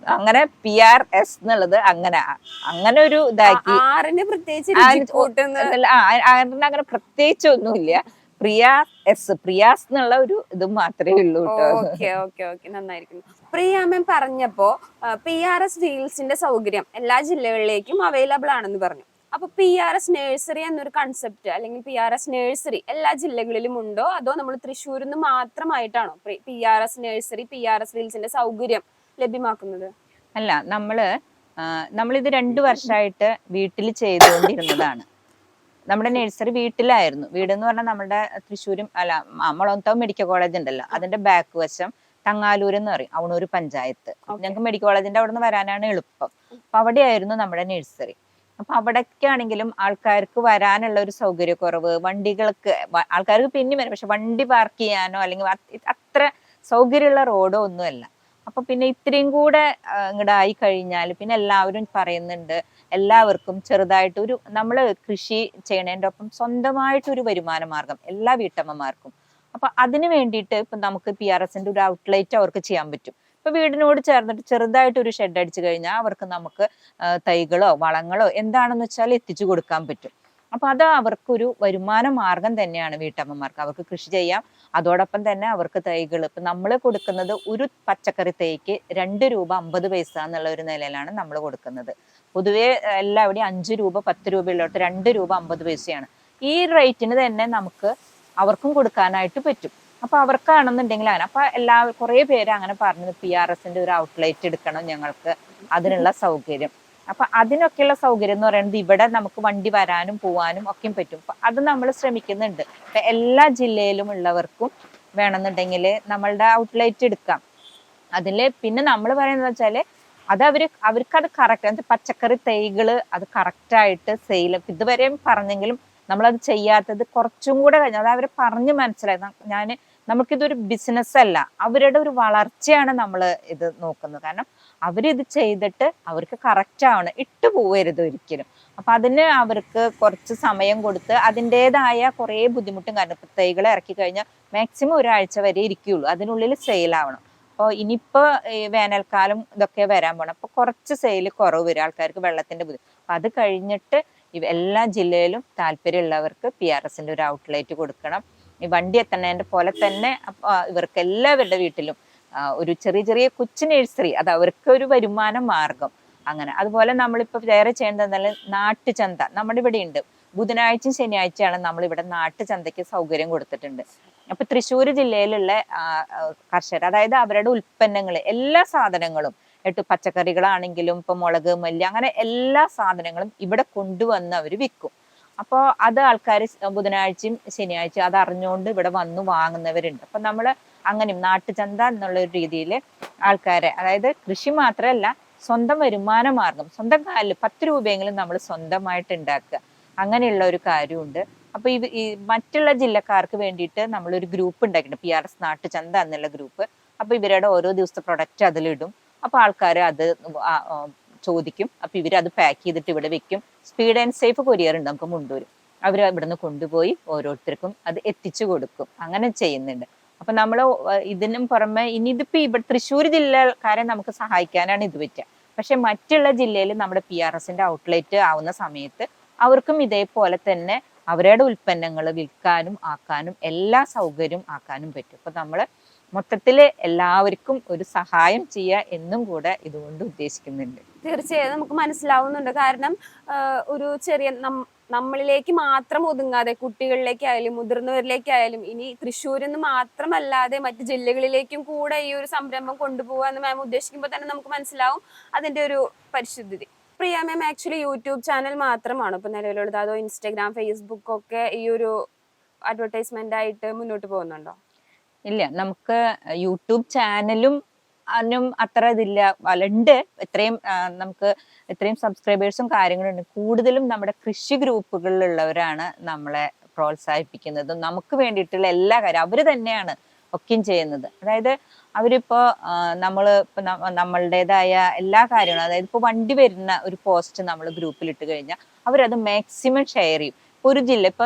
അങ്ങനെ PRS എന്നുള്ളത് അങ്ങനെ ഒരു ഇതാക്കി. ആറിന് പ്രത്യേകിച്ച് അങ്ങനെ പ്രത്യേകിച്ച് ഒന്നുമില്ല. പ്രിയാസ് എന്നുള്ള ഒരു ഇത് മാത്രമേ ഉള്ളൂ കേട്ടോ. നന്നായിരിക്കുന്നു. പ്രിയ മാം പറഞ്ഞപ്പോ PRS വീൽസിന്റെ സൗകര്യം എല്ലാ ജില്ലകളിലേക്കും അവൈലബിൾ ആണെന്ന് പറഞ്ഞു. അപ്പൊ PRS നഴ്സറി എന്നൊരു കൺസെപ്റ്റ് അല്ലെങ്കിൽ PRS നഴ്സറി എല്ലാ ജില്ലകളിലും ഉണ്ടോ, അതോ നമ്മൾ തൃശ്ശൂരിൽ നിന്ന് മാത്രമായിട്ടാണോ PRS നഴ്സറി PRS വീൽസിന്റെ സൗകര്യം ലഭ്യമാക്കുന്നത്? അല്ല, നമ്മളിത് 2 വർഷമായിട്ട് വീട്ടിൽ ചെയ്തുകൊണ്ടിരുന്നതാണ്. നമ്മുടെ നഴ്സറി വീട്ടിലായിരുന്നു. വീടെന്ന് പറഞ്ഞാൽ നമ്മുടെ തൃശ്ശൂരും മുളന്താവ് മെഡിക്കൽ കോളേജ് ഉണ്ടല്ലോ, അതിന്റെ ബാക്ക് വശം തങ്ങാലൂർ എന്ന് പറയും, അവണൂർ പഞ്ചായത്ത്. ഞങ്ങൾക്ക് മെഡിക്കൽ കോളേജിന്റെ അവിടെ നിന്ന് വരാനാണ് എളുപ്പം. അപ്പൊ അവിടെയായിരുന്നു നമ്മുടെ നഴ്സറി. അപ്പൊ അവിടേക്കാണെങ്കിലും ആൾക്കാർക്ക് വരാനുള്ള ഒരു സൗകര്യക്കുറവ്, ആൾക്കാർക്ക് പിന്നെ വരും, പക്ഷെ വണ്ടി പാർക്ക് ചെയ്യാനോ അല്ലെങ്കിൽ അത്ര സൗകര്യമുള്ള റോഡോ ഒന്നുമല്ല. അപ്പൊ പിന്നെ ഇത്രയും കൂടെ ഇങ്ങോട്ടായി കഴിഞ്ഞാൽ പിന്നെ എല്ലാവരും പറയുന്നുണ്ട്, എല്ലാവർക്കും ചെറുതായിട്ട് നമ്മള് കൃഷി ചെയ്യണതിൻ്റെ ഒപ്പം സ്വന്തമായിട്ടൊരു വരുമാന മാർഗം എല്ലാ വീട്ടമ്മമാർക്കും. അപ്പൊ അതിന് വേണ്ടിയിട്ട് ഇപ്പൊ നമുക്ക് PRSന്റെ ഒരു ഔട്ട്ലെറ്റ് അവർക്ക് ചെയ്യാൻ പറ്റും. ഇപ്പൊ വീടിനോട് ചേർന്നിട്ട് ചെറുതായിട്ട് ഒരു ഷെഡ് അടിച്ചു കഴിഞ്ഞാൽ അവർക്ക് നമുക്ക് തൈകളോ വളങ്ങളോ എന്താണെന്ന് വെച്ചാൽ എത്തിച്ചു കൊടുക്കാൻ പറ്റും. അപ്പൊ അത് അവർക്കൊരു വരുമാന മാർഗം തന്നെയാണ് വീട്ടമ്മമാർക്ക്. അവർക്ക് കൃഷി ചെയ്യാം, അതോടൊപ്പം തന്നെ അവർക്ക് തൈകൾ. ഇപ്പൊ നമ്മൾ കൊടുക്കുന്നത് ഒരു പച്ചക്കറി തൈക്ക് 2 രൂപ 50 പൈസ എന്നുള്ള ഒരു നിലയിലാണ് നമ്മൾ കൊടുക്കുന്നത്. പൊതുവെ എല്ലാവിടെയും 5 രൂപ 10 രൂപ ഉള്ളിടത്ത് 2 രൂപ 50 പൈസയാണ്. ഈ റേറ്റിന് തന്നെ നമുക്ക് അവർക്കും കൊടുക്കാനായിട്ട് പറ്റും. അപ്പൊ അവർക്കാണെന്നുണ്ടെങ്കിൽ അങ്ങനെ അപ്പൊ കുറെ പേര് അങ്ങനെ പറഞ്ഞത് PRSന്റെ ഒരു ഔട്ട്ലെറ്റ് എടുക്കണം ഞങ്ങൾക്ക്, അതിനുള്ള സൗകര്യം. അപ്പൊ അതിനൊക്കെയുള്ള സൗകര്യം എന്ന് പറയുന്നത് ഇവിടെ നമുക്ക് വണ്ടി വരാനും പോവാനും ഒക്കെയും പറ്റും. അപ്പൊ അത് നമ്മൾ ശ്രമിക്കുന്നുണ്ട്. ഇപ്പൊ എല്ലാ ജില്ലയിലും ഉള്ളവർക്കും വേണമെന്നുണ്ടെങ്കിൽ നമ്മളുടെ ഔട്ട്ലെറ്റ് എടുക്കാം. അതില് പിന്നെ നമ്മൾ പറയുന്നത് വെച്ചാല് അത് അവർക്കത് കറക്റ്റ്, പച്ചക്കറി തൈകള് അത് കറക്റ്റായിട്ട് സെയിൽ. ഇതുവരെയും പറഞ്ഞെങ്കിലും നമ്മളത് ചെയ്യാത്തത് കുറച്ചും കൂടെ കഴിഞ്ഞു. അത് അവരെ പറഞ്ഞ് മനസ്സിലായി. നമുക്കിതൊരു ബിസിനസ് അല്ല, അവരുടെ ഒരു വളർച്ചയാണ് നമ്മൾ ഇത് നോക്കുന്നത്. കാരണം അവരിത് ചെയ്തിട്ട് അവർക്ക് കറക്റ്റ് ആവണം, ഇട്ട് പോവരുത് ഒരിക്കലും. അപ്പൊ അതിന് അവർക്ക് കുറച്ച് സമയം കൊടുത്ത് അതിൻ്റെതായ കുറെ ബുദ്ധിമുട്ടും, കാരണം തൈകളെ ഇറക്കി കഴിഞ്ഞാൽ മാക്സിമം ഒരാഴ്ച വരെ ഇരിക്കുകയുള്ളൂ, അതിനുള്ളിൽ സെയിൽ ആവണം. അപ്പോൾ ഇനിയിപ്പോ വേനൽക്കാലം ഇതൊക്കെ വരാൻ പോണം. അപ്പൊ കുറച്ച് സെയിൽ കുറവ് വരും, ആൾക്കാർക്ക് വെള്ളത്തിന്റെ ബുദ്ധിമുട്ട്. അപ്പൊ അത് കഴിഞ്ഞിട്ട് എല്ലാ ജില്ലയിലും താല്പര്യമുള്ളവർക്ക് PRSന്റെ ഒരു ഔട്ട്ലെറ്റ് കൊടുക്കണം. ഈ വണ്ടി എത്തണേന്റെ പോലെ തന്നെ ഇവർക്ക് എല്ലാവരുടെ വീട്ടിലും ഒരു ചെറിയ കൊച്ചു നഴ്സറി, അത് അവർക്ക് ഒരു വരുമാന മാർഗം. അങ്ങനെ അതുപോലെ നമ്മളിപ്പോ വേറെ ചെയ്യേണ്ടത് നാട്ടുചന്ത നമ്മുടെ ഇവിടെ ഉണ്ട്. ബുധനാഴ്ചയും ശനിയാഴ്ചയാണ് നമ്മളിവിടെ നാട്ടുചന്തയ്ക്ക് സൗകര്യം കൊടുത്തിട്ടുണ്ട്. അപ്പൊ തൃശ്ശൂർ ജില്ലയിലുള്ള കർഷകർ, അതായത് അവരുടെ ഉൽപ്പന്നങ്ങൾ എല്ലാ സാധനങ്ങളും പച്ചക്കറികളാണെങ്കിലും ഇപ്പൊ മുളക്, മല്ലി, അങ്ങനെ എല്ലാ സാധനങ്ങളും ഇവിടെ കൊണ്ടുവന്ന് അവർ വിൽക്കും. അപ്പോൾ അത് ആൾക്കാർ ബുധനാഴ്ചയും ശനിയാഴ്ചയും അത് അറിഞ്ഞുകൊണ്ട് ഇവിടെ വന്ന് വാങ്ങുന്നവരുണ്ട്. അപ്പൊ നമ്മള് അങ്ങനെയും നാട്ടുചന്ത എന്നുള്ള ഒരു രീതിയിൽ ആൾക്കാരെ, അതായത് കൃഷി മാത്രമല്ല സ്വന്തം വരുമാന മാർഗം, സ്വന്തം കാലിൽ 10 രൂപയെങ്കിലും നമ്മൾ സ്വന്തമായിട്ട് ഉണ്ടാക്കുക, അങ്ങനെയുള്ള ഒരു കാര്യമുണ്ട്. അപ്പൊ ഈ മറ്റുള്ള ജില്ലക്കാർക്ക് വേണ്ടിയിട്ട് നമ്മളൊരു ഗ്രൂപ്പ് ഉണ്ടാക്കിയിട്ടുണ്ട്, PRS നാട്ടുചന്ത എന്നുള്ള ഗ്രൂപ്പ്. അപ്പൊ ഇവരുടെ ഓരോ ദിവസത്തെ പ്രൊഡക്റ്റ് അതിലിടും. അപ്പൊ ആൾക്കാർ അത് ചോദിക്കും. അപ്പൊ ഇവരത് പാക്ക് ചെയ്തിട്ട് ഇവിടെ വെക്കും. സ്പീഡ് ആൻഡ് സേഫ് കൊറിയർ ഉണ്ട് നമുക്ക് മുണ്ടൂര്, അവർ ഇവിടുന്ന് കൊണ്ടുപോയി ഓരോരുത്തർക്കും അത് എത്തിച്ചു കൊടുക്കും. അങ്ങനെ ചെയ്യുന്നുണ്ട്. അപ്പൊ നമ്മൾ ഇതിനും പുറമെ ഇനി ഇതിപ്പോ ഇവിടെ തൃശ്ശൂർ ജില്ലക്കാരെ നമുക്ക് സഹായിക്കാനാണ് ഇത് പറ്റുക. പക്ഷെ മറ്റുള്ള ജില്ലയിൽ നമ്മുടെ PRSന്റെ ഔട്ട്ലെറ്റ് ആവുന്ന സമയത്ത് അവർക്കും ഇതേപോലെ തന്നെ അവരുടെ ഉൽപ്പന്നങ്ങൾ വിൽക്കാനും ആക്കാനും എല്ലാ സൗകര്യം ആക്കാനും പറ്റും. അപ്പൊ നമ്മള് മൊത്തത്തില് എല്ലാവർക്കും ഒരു സഹായം ചെയ്യുക എന്നും കൂടെ ഇതുകൊണ്ട് ഉദ്ദേശിക്കുന്നുണ്ട്. തീർച്ചയായും നമുക്ക് മനസ്സിലാവുന്നുണ്ട്. കാരണം ഒരു ചെറിയ നമ്മളിലേക്ക് മാത്രം ഒതുങ്ങാതെ കുട്ടികളിലേക്കായാലും മുതിർന്നവരിലേക്കായാലും ഇനി തൃശ്ശൂരിൽ നിന്ന് മാത്രമല്ലാതെ മറ്റു ജില്ലകളിലേക്കും കൂടെ ഈ ഒരു സംരംഭം കൊണ്ടുപോകുക എന്ന് മാം ഉദ്ദേശിക്കുമ്പോൾ തന്നെ നമുക്ക് മനസ്സിലാവും അതിന്റെ ഒരു പരിശുദ്ധി. പ്രിയ മാം ആക്ച്വലി യൂട്യൂബ് ചാനൽ മാത്രമാണോ ഇപ്പൊ നിലവിലുള്ളത്, അതോ ഇൻസ്റ്റാഗ്രാം, ഫേസ്ബുക്ക് ഒക്കെ ഈ ഒരു അഡ്വർടൈസ്മെന്റ് ആയിട്ട് മുന്നോട്ട് പോകുന്നുണ്ടോ? ഇല്ല, നമുക്ക് യൂട്യൂബ് ചാനലും അതിനും അത്ര ഇതില്ല, ഉണ്ട്. നമുക്ക് ഇത്രയും സബ്സ്ക്രൈബേഴ്സും കാര്യങ്ങളുണ്ട്. കൂടുതലും നമ്മുടെ കൃഷി ഗ്രൂപ്പുകളിലുള്ളവരാണ് നമ്മളെ പ്രോത്സാഹിപ്പിക്കുന്നതും നമുക്ക് വേണ്ടിയിട്ടുള്ള എല്ലാ കാര്യം അവര് തന്നെയാണ് ഒക്കെയും ചെയ്യുന്നത്. അതായത് അവരിപ്പോ നമ്മളുടേതായ എല്ലാ കാര്യങ്ങളും, അതായത് ഇപ്പൊ വണ്ടി വരുന്ന ഒരു പോസ്റ്റ് നമ്മൾ ഗ്രൂപ്പിൽ ഇട്ട് കഴിഞ്ഞാൽ അവരത് മാക്സിമം ഷെയർ ചെയ്യും. ഒരു ജില്ല ഇപ്പൊ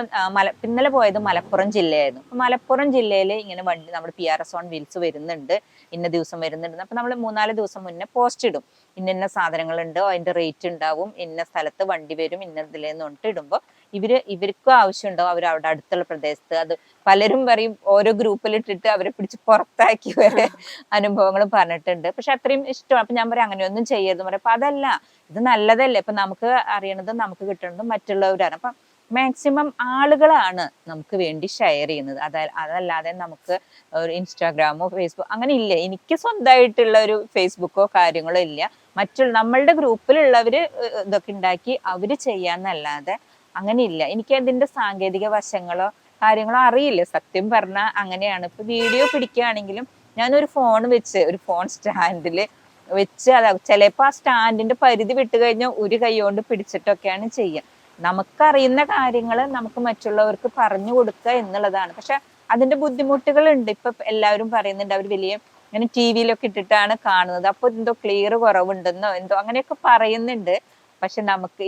ഇന്നലെ പോയത് മലപ്പുറം ജില്ലയായിരുന്നു. അപ്പൊ മലപ്പുറം ജില്ലയിൽ ഇങ്ങനെ വണ്ടി നമ്മുടെ PRS ഓൺ വീൽസ് വരുന്നുണ്ട്, ഇന്ന ദിവസം വരുന്നുണ്ട്. അപ്പൊ നമ്മൾ 3-4 ദിവസം മുന്നേ പോസ്റ്റ് ഇടും, ഇന്ന സാധനങ്ങളുണ്ട്, അതിന്റെ റേറ്റ് ഉണ്ടാവും, ഇന്ന സ്ഥലത്ത് വണ്ടി വരും, ഇന്നതിലേന്ന് പറഞ്ഞിട്ട് ഇടുമ്പോൾ ഇവർക്കും ആവശ്യമുണ്ടാവും. അവർ അവിടെ അടുത്തുള്ള പ്രദേശത്ത് അത് പലരും പറയും ഓരോ ഗ്രൂപ്പിൽ ഇട്ടിട്ട് അവരെ പിടിച്ച് പുറത്താക്കി വരെ അനുഭവങ്ങൾ പറഞ്ഞിട്ടുണ്ട്. പക്ഷെ അത്രയും ഇഷ്ടം. അപ്പൊ ഞാൻ പറയാം അങ്ങനെയൊന്നും ചെയ്യരുത് പറയാം. അപ്പൊ അതല്ല, ഇത് നല്ലതല്ലേ. ഇപ്പൊ നമുക്ക് അറിയണതും നമുക്ക് കിട്ടണതും മറ്റുള്ളവരാണ്. അപ്പൊ മാക്സിമം ആളുകളാണ് നമുക്ക് വേണ്ടി ഷെയർ ചെയ്യുന്നത്. അതല്ലാതെ നമുക്ക് ഒരു ഇൻസ്റ്റാഗ്രാമോ ഫേസ്ബുക്ക് അങ്ങനെ ഇല്ല. എനിക്ക് സ്വന്തമായിട്ടുള്ള ഒരു ഫേസ്ബുക്കോ കാര്യങ്ങളോ ഇല്ല. നമ്മളുടെ ഗ്രൂപ്പിലുള്ളവര് ഇതൊക്കെ ഉണ്ടാക്കി അവര് ചെയ്യാന്നല്ലാതെ അങ്ങനെ ഇല്ല. എനിക്ക് അതിന്റെ സാങ്കേതിക വശങ്ങളോ കാര്യങ്ങളോ അറിയില്ല. സത്യം പറഞ്ഞാൽ അങ്ങനെയാണ്. ഇപ്പൊ വീഡിയോ പിടിക്കുകയാണെങ്കിലും ഞാനൊരു ഫോൺ വെച്ച്, ഒരു ഫോൺ സ്റ്റാൻഡില് വെച്ച്, ചിലപ്പോ ആ സ്റ്റാൻഡിന്റെ പരിധി വിട്ട് കഴിഞ്ഞാൽ ഒരു കൈ കൊണ്ട് പിടിച്ചിട്ടൊക്കെയാണ് ചെയ്യുക. നമുക്കറിയുന്ന കാര്യങ്ങൾ നമുക്ക് മറ്റുള്ളവർക്ക് പറഞ്ഞു കൊടുക്കുക എന്നുള്ളതാണ്. പക്ഷെ അതിന്റെ ബുദ്ധിമുട്ടുകൾ ഉണ്ട്. ഇപ്പൊ എല്ലാവരും പറയുന്നുണ്ട് അവർ വലിയ ഇങ്ങനെ TV-യിലൊക്കെ ഇട്ടിട്ടാണ് കാണുന്നത്, അപ്പൊ എന്തോ ക്ലിയർ കുറവുണ്ടെന്നോ എന്തോ അങ്ങനെയൊക്കെ പറയുന്നുണ്ട്. പക്ഷെ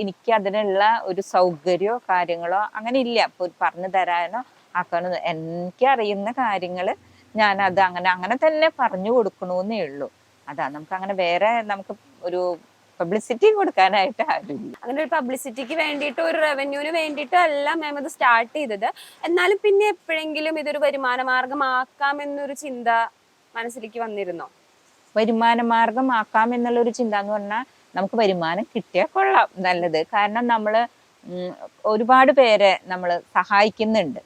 എനിക്ക് അതിനുള്ള ഒരു സൗകര്യമോ കാര്യങ്ങളോ അങ്ങനെ ഇല്ല. അപ്പൊ പറഞ്ഞു തരാനോ ആക്കാനോ എനിക്ക് അറിയുന്ന കാര്യങ്ങൾ ഞാൻ അത് അങ്ങനെ തന്നെ പറഞ്ഞു കൊടുക്കണമെന്നേ ഉള്ളൂ. അതാ, നമുക്ക് അങ്ങനെ വേറെ നമുക്ക് ഒരു പബ്ലിസിറ്റി കൊടുക്കാനായിട്ട് ആരുമില്ല. അങ്ങനെ ഒരു പബ്ലിസിറ്റിക്ക് വേണ്ടിയിട്ട്, ഒരു റവന്യൂവിന് വേണ്ടിയിട്ടും അല്ല മാം ഇത് സ്റ്റാർട്ട് ചെയ്തത്. എന്നാലും പിന്നെ എപ്പോഴെങ്കിലും ഇതൊരു വരുമാന മാർഗമാക്കാം എന്നൊരു ചിന്ത മനസ്സിലേക്ക് വന്നിരുന്നോ? വരുമാന മാർഗമാക്കാം എന്നുള്ളൊരു ചിന്ത എന്ന് പറഞ്ഞാൽ നമുക്ക് വരുമാനം കിട്ടിയാൽ കൊള്ളാം, നല്ലത്. കാരണം നമ്മള് ഒരുപാട് പേരെ നമ്മൾ സഹായിക്കുന്നുണ്ട്.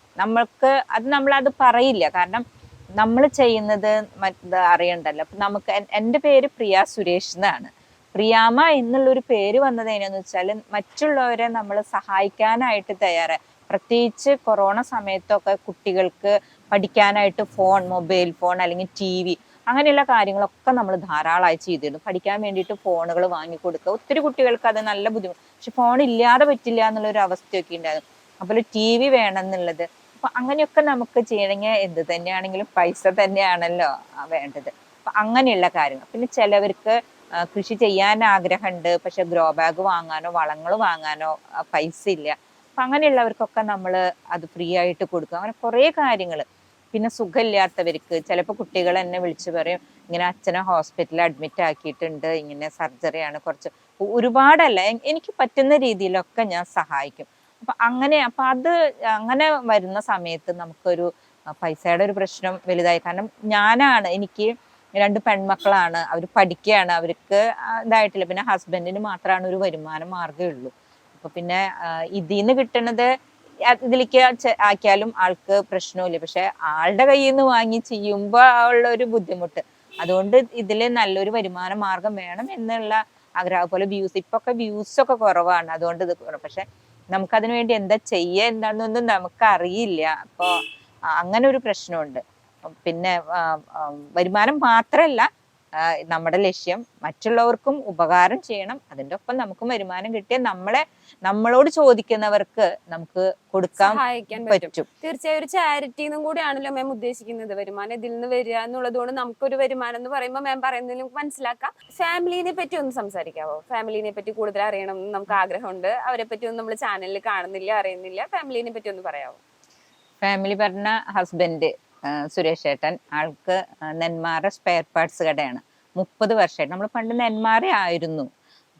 നമ്മളത് പറയില്ല, കാരണം നമ്മൾ ചെയ്യുന്നത് അറിയണ്ടല്ലോ. അപ്പൊ എൻ്റെ പേര് പ്രിയ സുരേഷ് എന്നാണ്. പ്രിയാമ എന്നുള്ളൊരു പേര് വന്നത് എങ്ങനെയാന്ന് വെച്ചാൽ മറ്റുള്ളവരെ നമ്മൾ സഹായിക്കാനായിട്ട് തയ്യാറായി. പ്രത്യേകിച്ച് കൊറോണ സമയത്തൊക്കെ കുട്ടികൾക്ക് പഠിക്കാനായിട്ട് മൊബൈൽ ഫോൺ അല്ലെങ്കിൽ TV അങ്ങനെയുള്ള കാര്യങ്ങളൊക്കെ നമ്മൾ ധാരാളമായി ചെയ്തിരുന്നു. പഠിക്കാൻ വേണ്ടിയിട്ട് ഫോണുകൾ വാങ്ങിക്കൊടുക്കുക. ഒത്തിരി കുട്ടികൾക്ക് അത് നല്ല ബുദ്ധിമുട്ട്. പക്ഷെ ഫോൺ ഇല്ലാതെ പറ്റില്ല എന്നുള്ളൊരു അവസ്ഥയൊക്കെ ഉണ്ടായിരുന്നു. അതുപോലെ TV വേണം എന്നുള്ളത്. അപ്പൊ അങ്ങനെയൊക്കെ നമുക്ക് ചെയ്യണമെങ്കിൽ എന്ത് തന്നെയാണെങ്കിലും പൈസ തന്നെയാണല്ലോ വേണ്ടത്. അപ്പൊ അങ്ങനെയുള്ള കാര്യങ്ങൾ. പിന്നെ ചിലവർക്ക് കൃഷി ചെയ്യാൻ ആഗ്രഹമുണ്ട്, പക്ഷെ ഗ്രോ ബാഗ് വാങ്ങാനോ വളങ്ങൾ വാങ്ങാനോ പൈസ ഇല്ല. അപ്പൊ അങ്ങനെയുള്ളവർക്കൊക്കെ നമ്മൾ അത് ഫ്രീ ആയിട്ട് കൊടുക്കുക. അങ്ങനെ കുറേ കാര്യങ്ങൾ. പിന്നെ സുഖമില്ലാത്തവർക്ക് ചിലപ്പോൾ കുട്ടികൾ എന്നെ വിളിച്ചു പറയും, ഇങ്ങനെ അച്ഛനെ ഹോസ്പിറ്റലിൽ അഡ്മിറ്റ് ആക്കിയിട്ടുണ്ട്, ഇങ്ങനെ സർജറിയാണ്, കുറച്ച് ഒരുപാടല്ല, എനിക്ക് പറ്റുന്ന രീതിയിലൊക്കെ ഞാൻ സഹായിക്കും. അപ്പൊ അത് അങ്ങനെ വരുന്ന സമയത്ത് നമുക്കൊരു പൈസയുടെ ഒരു പ്രശ്നം വലുതായി. കാരണം എനിക്ക് 2 പെൺമക്കളാണ്, അവർ പഠിക്കുകയാണ്, അവർക്ക് ഇതായിട്ടില്ല. പിന്നെ ഹസ്ബൻഡിന് മാത്രമാണ് ഒരു വരുമാന മാർഗ്ഗമേ ഉള്ളൂ. അപ്പൊ പിന്നെ ഇതിന്ന് കിട്ടണത് ഇതിലേക്ക് ആക്കിയാലും ആൾക്ക് പ്രശ്നമില്ല. പക്ഷെ ആളുടെ കയ്യിൽ നിന്ന് വാങ്ങി ചെയ്യുമ്പോ ഉള്ള ഒരു ബുദ്ധിമുട്ട്. അതുകൊണ്ട് ഇതില് നല്ലൊരു വരുമാന മാർഗം വേണം എന്നുള്ള ആഗ്രഹം. പോലെ ഇപ്പൊക്കെ വ്യൂസ് ഒക്കെ കുറവാണ്, അതുകൊണ്ട് ഇത് പക്ഷെ നമുക്കതിനു വേണ്ടി എന്താ ചെയ്യുക എന്താണെന്നൊന്നും നമുക്ക് അറിയില്ല. അപ്പൊ അങ്ങനെ ഒരു പ്രശ്നമുണ്ട്. പിന്നെ വരുമാനം മാത്രല്ല നമ്മുടെ ലക്ഷ്യം മറ്റുള്ളവർക്കും ഉപകാരം ചെയ്യണം. അതിന്റെ ഒപ്പം നമുക്കും വരുമാനം കിട്ടിയ നമ്മളോട് ചോദിക്കുന്നവർക്ക് നമുക്ക് കൊടുക്കാൻ പറ്റും. തീർച്ചയായും ഒരു ചാരിറ്റിന്നും കൂടിയാണല്ലോ മാം ഉദ്ദേശിക്കുന്നത്. വരുമാനം ഇതിൽ നിന്ന് വരിക എന്നുള്ളതുകൊണ്ട് നമുക്കൊരു വരുമാനം എന്ന് പറയുമ്പോൾ മാം പറയുന്നതിൽ നമുക്ക് മനസ്സിലാക്കാം. ഫാമിലിനെ പറ്റി ഒന്ന് സംസാരിക്കാവോ? ഫാമിലിനെ പറ്റി കൂടുതൽ അറിയണം എന്ന് നമുക്ക് ആഗ്രഹമുണ്ട്. അവരെ പറ്റി ഒന്നും നമ്മൾ ചാനലിൽ കാണുന്നില്ല, അറിയുന്നില്ല. ഫാമിലിനെ പറ്റി ഒന്ന് പറയാവോ? ഫാമിലി പറഞ്ഞ ഹസ്ബൻഡ് സുരേഷ് ഏട്ടൻ, ആൾക്ക് നെന്മാറ സ്പെയർ പാർട്സ് കടയാണ്. 30 വർഷമായിട്ട്. നമ്മൾ പണ്ട് നെന്മാറ ആയിരുന്നു.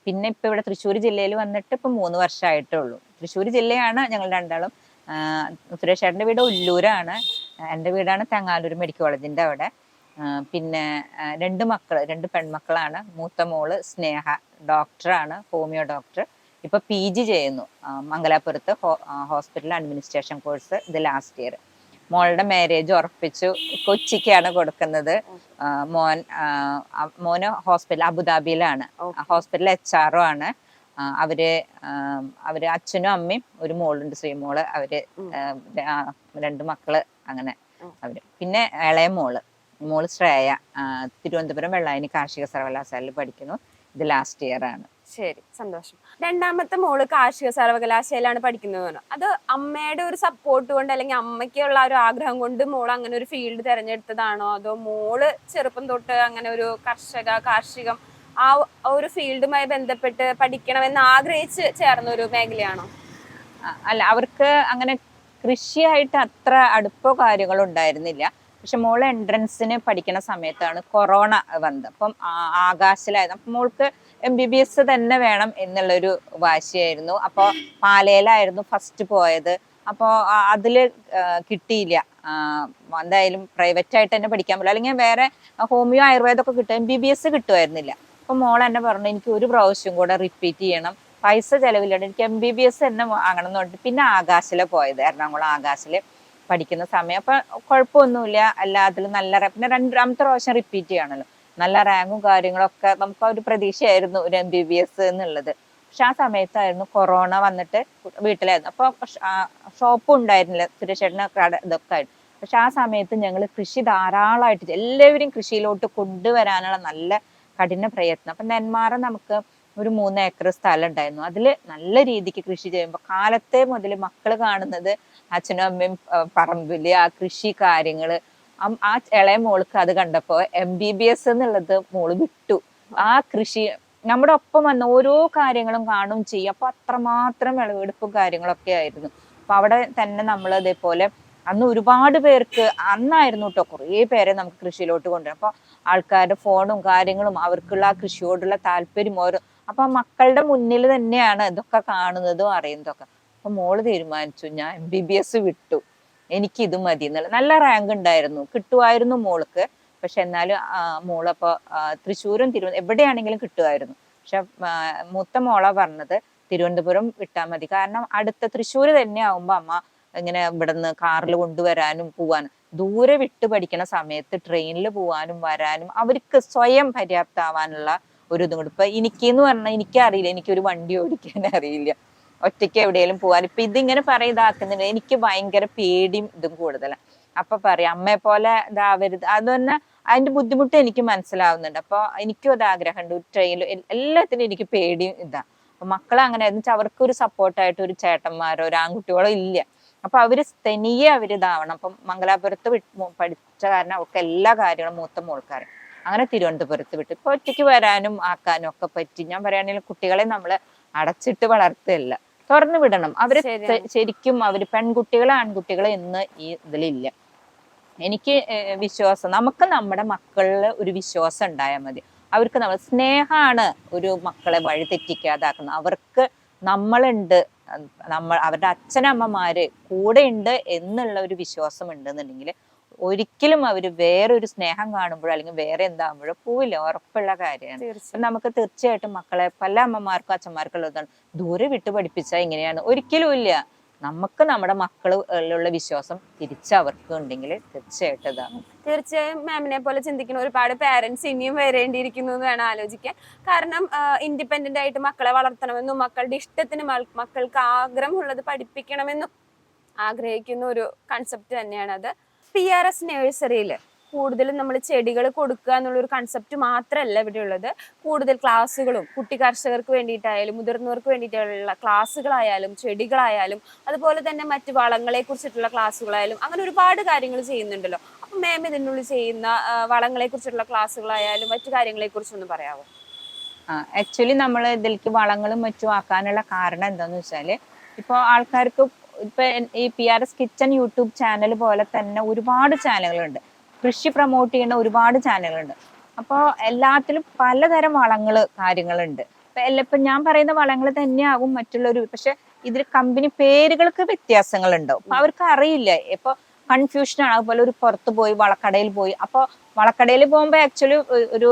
പിന്നെ ഇപ്പൊ ഇവിടെ തൃശ്ശൂർ ജില്ലയിൽ വന്നിട്ട് ഇപ്പൊ 3 വർഷമായിട്ടേ ഉള്ളൂ. തൃശ്ശൂർ ജില്ലയാണ് ഞങ്ങൾ രണ്ടാളും. സുരേഷ് ഏട്ടൻ്റെ വീട് ഉല്ലൂരാണ്, എൻ്റെ വീടാണ് തെങ്ങാലൂർ മെഡിക്കൽ കോളേജിന്റെ അവിടെ. പിന്നെ 2 പെൺമക്കളാണ്. മൂത്ത മോള് സ്നേഹ, ഡോക്ടറാണ്, ഹോമിയോ ഡോക്ടർ. ഇപ്പൊ PG ചെയ്യുന്നു മംഗലാപുരത്ത് ഹോസ്പിറ്റൽ അഡ്മിനിസ്ട്രേഷൻ കോഴ്സ്. ഇത് ലാസ്റ്റ് ഇയർ. മോളുടെ മാരേജ് ഉറപ്പിച്ചു, കൊച്ചിക്കാണ് കൊടുക്കുന്നത്. മോന് ഹോസ്പിറ്റൽ അബുദാബിയിലാണ്, ഹോസ്പിറ്റൽ HR ആണ്. അവര് അച്ഛനും അമ്മയും ഒരു മോളുണ്ട്, ശ്രീമോള്. അവര് 2 മക്കള് അങ്ങനെ അവര്. പിന്നെ ഇളയ മോള് ശ്രേയ, തിരുവനന്തപുരം വെള്ളായണി കാർഷിക സർവകലാശാലയിൽ പഠിക്കുന്നു. ഇത് ലാസ്റ്റ് ഇയർ ആണ്. ശരി, സന്തോഷം. രണ്ടാമത്തെ മോള് കാർഷിക സർവകലാശാലയിലാണ് പഠിക്കുന്നത്. അത് അമ്മയുടെ ഒരു സപ്പോർട്ട് കൊണ്ട് അല്ലെങ്കിൽ അമ്മയ്ക്കുള്ള ഒരു ആഗ്രഹം കൊണ്ട് മോൾ അങ്ങനെ ഒരു ഫീൽഡ് തിരഞ്ഞെടുത്തതാണോ, അതോ മോള് ചെറുപ്പം തൊട്ട് അങ്ങനെ ഒരു കാർഷികം ആ ഒരു ഫീൽഡുമായി ബന്ധപ്പെട്ട് പഠിക്കണമെന്ന് ആഗ്രഹിച്ച് ചേർന്ന ഒരു മേഖലയാണോ? അല്ല, അവർക്ക് അങ്ങനെ കൃഷിയായിട്ട് അത്ര അടുപ്പോ കാര്യങ്ങളോ ഉണ്ടായിരുന്നില്ല. പക്ഷെ മോള് എൻട്രൻസിന് പഠിക്കുന്ന സമയത്താണ് കൊറോണ വന്നത്. അപ്പം ആകാശിലായിരുന്നു. അപ്പം മോൾക്ക് MBBS തന്നെ വേണം എന്നുള്ളൊരു വാശിയായിരുന്നു. അപ്പോൾ പാലയിലായിരുന്നു ഫസ്റ്റ് പോയത്. അപ്പോൾ അതില് കിട്ടിയില്ല. എന്തായാലും പ്രൈവറ്റ് ആയിട്ട് തന്നെ പഠിക്കാൻ പറ്റില്ല, അല്ലെങ്കിൽ വേറെ ഹോമിയോ ആയുർവേദമൊക്കെ കിട്ടും, MBBS കിട്ടുമായിരുന്നില്ല. അപ്പൊ മോൾ എന്നെ പറഞ്ഞു എനിക്ക് ഒരു പ്രാവശ്യം കൂടെ റിപ്പീറ്റ് ചെയ്യണം, പൈസ ചെലവില്ലാണ്ട് എനിക്ക് MBBS തന്നെ വാങ്ങണം എന്ന് പറഞ്ഞിട്ട് പിന്നെ ആകാശിലെ പോയത്, എറണാകുളം ആകാശില് പഠിക്കുന്ന സമയം. അപ്പൊ കുഴപ്പമൊന്നുമില്ല, എല്ലാത്തിലും നല്ല പിന്നെ രണ്ടാമത്തെ പ്രാവശ്യം റിപ്പീറ്റ് ചെയ്യണല്ലോ, നല്ല റാങ്കും കാര്യങ്ങളൊക്കെ നമുക്ക് ഒരു പ്രതീക്ഷയായിരുന്നു ഒരു MBBS എന്നുള്ളത്. പക്ഷെ ആ സമയത്തായിരുന്നു കൊറോണ വന്നിട്ട് വീട്ടിലായിരുന്നു. അപ്പൊ ഷോപ്പും ഉണ്ടായിരുന്നില്ല, സുരേഷേട്ടന് കട ഇതൊക്കെ ആയിരുന്നു. പക്ഷെ ആ സമയത്ത് ഞങ്ങൾ കൃഷി ധാരാളമായിട്ട് എല്ലാവരും കൃഷിയിലോട്ട് കൊണ്ടുവരാനുള്ള നല്ല കഠിന പ്രയത്നം. അപ്പൊ നെന്മാറ നമുക്ക് ഒരു 3 ഏക്കർ സ്ഥലം ഉണ്ടായിരുന്നു. അതില് നല്ല രീതിക്ക് കൃഷി ചെയ്യുമ്പോൾ കാലത്തെ മുതൽ മക്കള് കാണുന്നത് അച്ഛനും അമ്മയും പറമ്പില് ആ കൃഷി കാര്യങ്ങള്. ആ ഇളയ മോൾക്ക് അത് കണ്ടപ്പോ MBBS എന്നുള്ളത് മോള് വിട്ടു. ആ കൃഷി നമ്മുടെ ഒപ്പം വന്ന ഓരോ കാര്യങ്ങളും കാണും ചെയ്യും. അപ്പൊ അത്രമാത്രം വിളവെടുപ്പും കാര്യങ്ങളൊക്കെ ആയിരുന്നു. അപ്പൊ അവിടെ തന്നെ നമ്മൾ ഇതേപോലെ അന്ന് ഒരുപാട് പേർക്ക് അന്നായിരുന്നു കേട്ടോ കുറേ പേരെ നമുക്ക് കൃഷിയിലോട്ട് കൊണ്ടുവരും. അപ്പൊ ആൾക്കാരുടെ ഫോണും കാര്യങ്ങളും അവർക്കുള്ള ആ കൃഷിയോടുള്ള താല്പര്യം ഓരോ, അപ്പൊ മക്കളുടെ മുന്നിൽ തന്നെയാണ് ഇതൊക്കെ കാണുന്നതും അറിയുന്നതൊക്കെ. അപ്പൊ മോള് തീരുമാനിച്ചു ഞാൻ MBBS വിട്ടു, എനിക്ക് ഇത് മതി എന്നുള്ള. നല്ല റാങ്ക് ഉണ്ടായിരുന്നു, കിട്ടുമായിരുന്നു മോൾക്ക്. പക്ഷെ എന്നാലും മോളപ്പോ തൃശ്ശൂരും എവിടെയാണെങ്കിലും കിട്ടുമായിരുന്നു. പക്ഷെ മൂത്ത മോള പറഞ്ഞത് തിരുവനന്തപുരം വിട്ടാൽ മതി, കാരണം അടുത്ത തൃശ്ശൂര് തന്നെ ആവുമ്പോ അമ്മ ഇങ്ങനെ ഇവിടുന്ന് കാറിൽ കൊണ്ടുവരാനും പോവാനും, ദൂരെ വിട്ട് പഠിക്കുന്ന സമയത്ത് ട്രെയിനിൽ പോവാനും വരാനും അവർക്ക് സ്വയം പര്യാപ്തമാവാനുള്ള ഒരു ഇതും കൂടി. ഇപ്പൊ എനിക്കെന്ന് പറഞ്ഞാൽ എനിക്കറിയില്ല, എനിക്കൊരു വണ്ടി ഓടിക്കാൻ അറിയില്ല, ഒറ്റയ്ക്ക് എവിടെയെങ്കിലും പോവാൻ. ഇപ്പൊ ഇതിങ്ങനെ ഇതാക്കുന്നുണ്ട്, എനിക്ക് ഭയങ്കര പേടിയും ഇതും കൂടുതലാണ്. അപ്പൊ പറയാം അമ്മയെ പോലെ ഇതാവരുത്, അത് തന്നെ അതിന്റെ ബുദ്ധിമുട്ട് എനിക്ക് മനസ്സിലാവുന്നുണ്ട്. അപ്പൊ എനിക്കും അത് ആഗ്രഹമുണ്ട്, ട്രെയിനിൽ എല്ലാത്തിനും എനിക്ക് പേടിയും ഇതാ. അപ്പൊ മക്കളെ അങ്ങനെ വെച്ചാൽ അവർക്ക് ഒരു സപ്പോർട്ടായിട്ട് ഒരു ചേട്ടന്മാരോ ഒരു ആൺകുട്ടികളോ ഇല്ല. അപ്പൊ അവര് തനിയെ അവരിതാവണം. അപ്പം മംഗലാപുരത്ത് പഠിച്ച കാരണം അവർക്ക് എല്ലാ കാര്യങ്ങളും മൂത്ത മോൾക്കാരും അങ്ങനെ തിരുവനന്തപുരത്ത് വിട്ടു. ഇപ്പൊ ഒറ്റയ്ക്ക് വരാനും ആക്കാനും ഒക്കെ പറ്റി. ഞാൻ പറയുകയാണെങ്കിൽ കുട്ടികളെ നമ്മള് അടച്ചിട്ട് വളർത്തുകയല്ല, തുറന്നു വിടണം. അവര് ശരിക്കും അവര് പെൺകുട്ടികളെ ആൺകുട്ടികളെ എന്ന് ഈ ഇതിലില്ല. എനിക്ക് വിശ്വാസം, നമുക്ക് നമ്മുടെ മക്കളിൽ ഒരു വിശ്വാസം ഉണ്ടായാൽ മതി. അവർക്ക് നമ്മൾ സ്നേഹമാണ് ഒരു മക്കളെ വഴി തെറ്റിക്കാതാക്കുന്നത്. അവർക്ക് നമ്മളുണ്ട്, അവരുടെ അച്ഛനമ്മമാര് കൂടെ ഉണ്ട് എന്നുള്ള ഒരു വിശ്വാസം ഉണ്ടെന്നുണ്ടെങ്കിൽ ഒരിക്കലും അവര് വേറൊരു സ്നേഹം കാണുമ്പോഴോ അല്ലെങ്കിൽ വേറെ എന്താകുമ്പോഴോ പോവില്ല, ഉറപ്പുള്ള കാര്യമാണ്. നമുക്ക് തീർച്ചയായിട്ടും മക്കളെ പല അമ്മമാർക്കും അച്ഛന്മാർക്കും ഉള്ളതാണ് ദൂരെ വിട്ട് പഠിപ്പിച്ചാൽ ഇങ്ങനെയാണ്, ഒരിക്കലും ഇല്ല. നമുക്ക് നമ്മുടെ മക്കളുള്ള വിശ്വാസം തിരിച്ചവർക്ക് ഉണ്ടെങ്കിൽ തീർച്ചയായിട്ടും ഇതാണ്. തീർച്ചയായും മാമിനെ പോലെ ചിന്തിക്കുന്ന ഒരുപാട് പേരൻസ് ഇനിയും വരേണ്ടിയിരിക്കുന്നു എന്ന് വേണം ആലോചിക്കാൻ. കാരണം ഇൻഡിപെൻഡന്റ് ആയിട്ട് മക്കളെ വളർത്തണമെന്നും മക്കളുടെ ഇഷ്ടത്തിന് മക്കൾക്ക് ആഗ്രഹമുള്ളത് പഠിപ്പിക്കണമെന്നും ആഗ്രഹിക്കുന്ന ഒരു കൺസെപ്റ്റ് തന്നെയാണ് അത്. PRS നഴ്സറിയിൽ കൂടുതലും നമ്മൾ ചെടികൾ കൊടുക്കുക എന്നുള്ള ഒരു കൺസെപ്റ്റ് മാത്രമല്ല ഇവിടെ ഉള്ളത്. കൂടുതൽ ക്ലാസ്സുകളും കുട്ടി കർഷകർക്ക് വേണ്ടിയിട്ടായാലും മുതിർന്നവർക്ക് വേണ്ടിയിട്ടുള്ള ക്ലാസ്സുകളായാലും ചെടികളായാലും അതുപോലെ തന്നെ മറ്റ് വളങ്ങളെ കുറിച്ചിട്ടുള്ള ക്ലാസ്സുകളായാലും അങ്ങനെ ഒരുപാട് കാര്യങ്ങൾ ചെയ്യുന്നുണ്ടല്ലോ. അപ്പൊ മാം ഇതിനുള്ളിൽ ചെയ്യുന്ന വളങ്ങളെ കുറിച്ചിട്ടുള്ള ക്ലാസ്സുകളായാലും മറ്റു കാര്യങ്ങളെ കുറിച്ചൊന്ന് പറയാമോ? ആക്ച്വലി നമ്മൾ ഇതിലേക്ക് വളങ്ങളും മറ്റും ആക്കാനുള്ള കാരണം എന്താന്ന് വെച്ചാല് ഇപ്പൊ ആൾക്കാർക്ക് ഇപ്പൊ ഈ PRS കിച്ചൺ യൂട്യൂബ് ചാനൽ പോലെ തന്നെ ഒരുപാട് ചാനലുകളുണ്ട്, കൃഷി പ്രൊമോട്ട് ചെയ്യുന്ന ഒരുപാട് ചാനലുകളുണ്ട്. അപ്പോൾ എല്ലാത്തിലും പലതരം വളങ്ങള് കാര്യങ്ങളുണ്ട്. ഇപ്പൊ ഞാൻ പറയുന്ന വളങ്ങൾ തന്നെയാകും മറ്റുള്ളവർ, പക്ഷെ ഇതിൽ കമ്പനി പേരുകൾക്ക് വ്യത്യാസങ്ങൾ ഉണ്ടാവും. അപ്പൊ അവർക്ക് അറിയില്ല, ഇപ്പൊ കൺഫ്യൂഷനാണ്. അതുപോലെ ഒരു പുറത്ത് പോയി വളക്കടയിൽ പോയി, അപ്പോൾ വളക്കടയിൽ പോകുമ്പോൾ ആക്ച്വലി ഒരു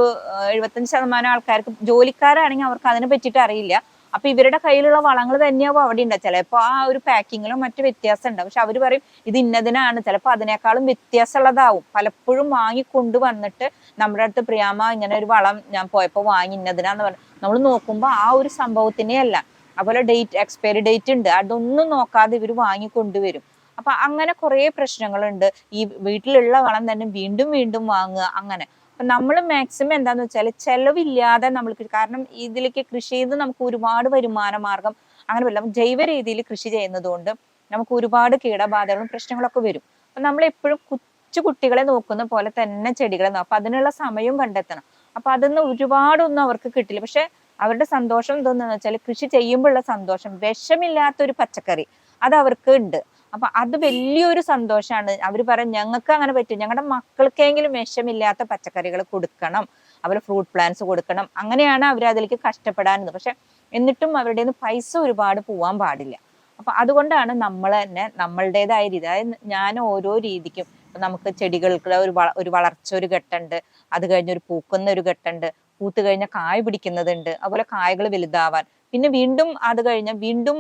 75% ആൾക്കാർക്ക് ജോലിക്കാരാണെങ്കിൽ അവർക്ക് അതിനെ പറ്റിയിട്ട് അറിയില്ല. അപ്പൊ ഇവരുടെ കയ്യിലുള്ള വളങ്ങൾ തന്നെയാവും അവിടെ ഉണ്ടാവും. ചിലപ്പോ ആ ഒരു പാക്കിങ്ങിലോ മറ്റു വ്യത്യാസം ഉണ്ടാവും, പക്ഷെ അവര് പറയും ഇത് ഇന്നതിനാണ്, ചിലപ്പോൾ അതിനേക്കാളും വ്യത്യാസമുള്ളതാവും. പലപ്പോഴും വാങ്ങിക്കൊണ്ടുവന്നിട്ട് നമ്മുടെ അടുത്ത് പ്രിയാമ്മ ഇങ്ങനെ ഒരു വളം ഞാൻ പോയപ്പോ വാങ്ങി ഇന്നതിനാന്ന് പറഞ്ഞു, നമ്മൾ നോക്കുമ്പോ ആ ഒരു സംഭവത്തിനെ അല്ല. അതുപോലെ എക്സ്പയറി ഡേറ്റ് ഉണ്ട്, അതൊന്നും നോക്കാതെ ഇവർ വാങ്ങിക്കൊണ്ടുവരും. അപ്പൊ അങ്ങനെ കുറെ പ്രശ്നങ്ങളുണ്ട്. ഈ വീട്ടിലുള്ള വളം തന്നെ വീണ്ടും വീണ്ടും വാങ്ങുക അങ്ങനെ. അപ്പൊ നമ്മൾ മാക്സിമം എന്താന്ന് വെച്ചാൽ ചെലവില്ലാതെ നമ്മൾക്ക്, കാരണം ഇതിലേക്ക് കൃഷി ചെയ്ത് നമുക്ക് ഒരുപാട് വരുമാന മാർഗം അങ്ങനെ വരില്ല. ജൈവ രീതിയിൽ കൃഷി ചെയ്യുന്നത് കൊണ്ട് നമുക്ക് ഒരുപാട് കീടബാധകളും പ്രശ്നങ്ങളൊക്കെ വരും. അപ്പൊ നമ്മൾ എപ്പോഴും കൊച്ചു കുട്ടികളെ നോക്കുന്ന പോലെ തന്നെ ചെടികളെ നോക്കും. അപ്പൊ അതിനുള്ള സമയവും കണ്ടെത്തണം. അപ്പൊ അതൊന്നും ഒരുപാടൊന്നും അവർക്ക് കിട്ടില്ല. പക്ഷെ അവരുടെ സന്തോഷം എന്താണെന്ന് വെച്ചാൽ കൃഷി ചെയ്യുമ്പോഴുള്ള സന്തോഷം, വിഷമില്ലാത്തൊരു പച്ചക്കറി അത് അവർക്ക് ഉണ്ട്. അപ്പൊ അത് വലിയൊരു സന്തോഷമാണ്. അവർ പറയും ഞങ്ങൾക്ക് അങ്ങനെ പറ്റും, ഞങ്ങളുടെ മക്കൾക്കെങ്കിലും വിഷമില്ലാത്ത പച്ചക്കറികൾ കൊടുക്കണം, അവർ ഫ്രൂട്ട് പ്ലാന്റ്സ് കൊടുക്കണം. അങ്ങനെയാണ് അവർ അതിലേക്ക് കഷ്ടപ്പെടാനുള്ളത്. പക്ഷെ എന്നിട്ടും അവരുടെ പൈസ ഒരുപാട് പോവാൻ പാടില്ല. അപ്പൊ അതുകൊണ്ടാണ് നമ്മൾ തന്നെ നമ്മളുടേതായ രീതി, അതായത് ഞാൻ ഓരോ രീതിക്കും നമുക്ക് ചെടികൾക്ക് ഒരു വളർച്ച ഒരു ഘട്ടമുണ്ട്, അത് കഴിഞ്ഞ് ഒരു പൂക്കുന്ന ഒരു ഘട്ടമുണ്ട്, പൂത്ത് കഴിഞ്ഞ കായ പിടിക്കുന്നതുണ്ട്, അതുപോലെ കായകൾ വലുതാവാൻ, പിന്നെ വീണ്ടും അത് കഴിഞ്ഞ വീണ്ടും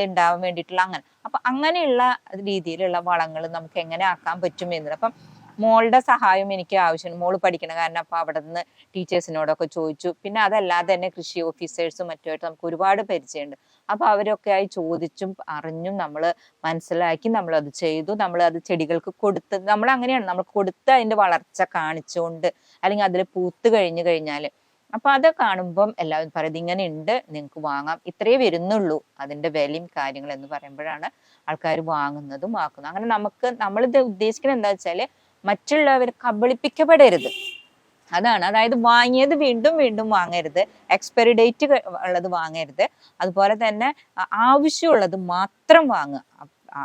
ഉണ്ടാവാൻ വേണ്ടിയിട്ടുള്ള അങ്ങനെ. അപ്പൊ അങ്ങനെയുള്ള രീതിയിലുള്ള വളങ്ങൾ നമുക്ക് എങ്ങനെ ആക്കാൻ പറ്റും എന്നത്. അപ്പം മോളുടെ സഹായം എനിക്ക് ആവശ്യമാണ്. മോള് പഠിക്കണ കാരണം അപ്പൊ അവിടെ നിന്ന് ടീച്ചേഴ്സിനോടൊക്കെ ചോദിച്ചു. പിന്നെ അതല്ലാതെ തന്നെ കൃഷി ഓഫീസേഴ്സും മറ്റുമായിട്ട് നമുക്ക് ഒരുപാട് പരിചയമുണ്ട്. അപ്പൊ അവരൊക്കെ ആയി ചോദിച്ചും അറിഞ്ഞും നമ്മൾ മനസ്സിലാക്കി നമ്മൾ അത് ചെയ്തു. നമ്മൾ അത് ചെടികൾക്ക് കൊടുത്ത്, നമ്മൾ അങ്ങനെയാണ് നമ്മൾ കൊടുത്ത് അതിന്റെ വളർച്ച കാണിച്ചുകൊണ്ട്, അല്ലെങ്കിൽ അതിൽ പൂത്ത് കഴിഞ്ഞാല് അപ്പൊ അത് കാണുമ്പം എല്ലാവരും പറയുന്നത് ഇങ്ങനെ ഉണ്ട്, നിങ്ങൾക്ക് വാങ്ങാം, ഇത്രേ വരുന്നുള്ളൂ അതിന്റെ വിലയും കാര്യങ്ങൾ എന്ന് പറയുമ്പോഴാണ് ആൾക്കാർ വാങ്ങുന്നതും ആക്കുന്നതും. അങ്ങനെ നമ്മളിത് ഉദ്ദേശിക്കുന്നത് എന്താ വെച്ചാല് മറ്റുള്ളവർ കബളിപ്പിക്കപ്പെടരുത്, അതാണ്. അതായത് വാങ്ങിയത് വീണ്ടും വീണ്ടും വാങ്ങരുത്, എക്സ്പയറി ഡേറ്റ് ഉള്ളത് വാങ്ങരുത്, അതുപോലെ തന്നെ ആവശ്യമുള്ളത് മാത്രം വാങ്ങുക.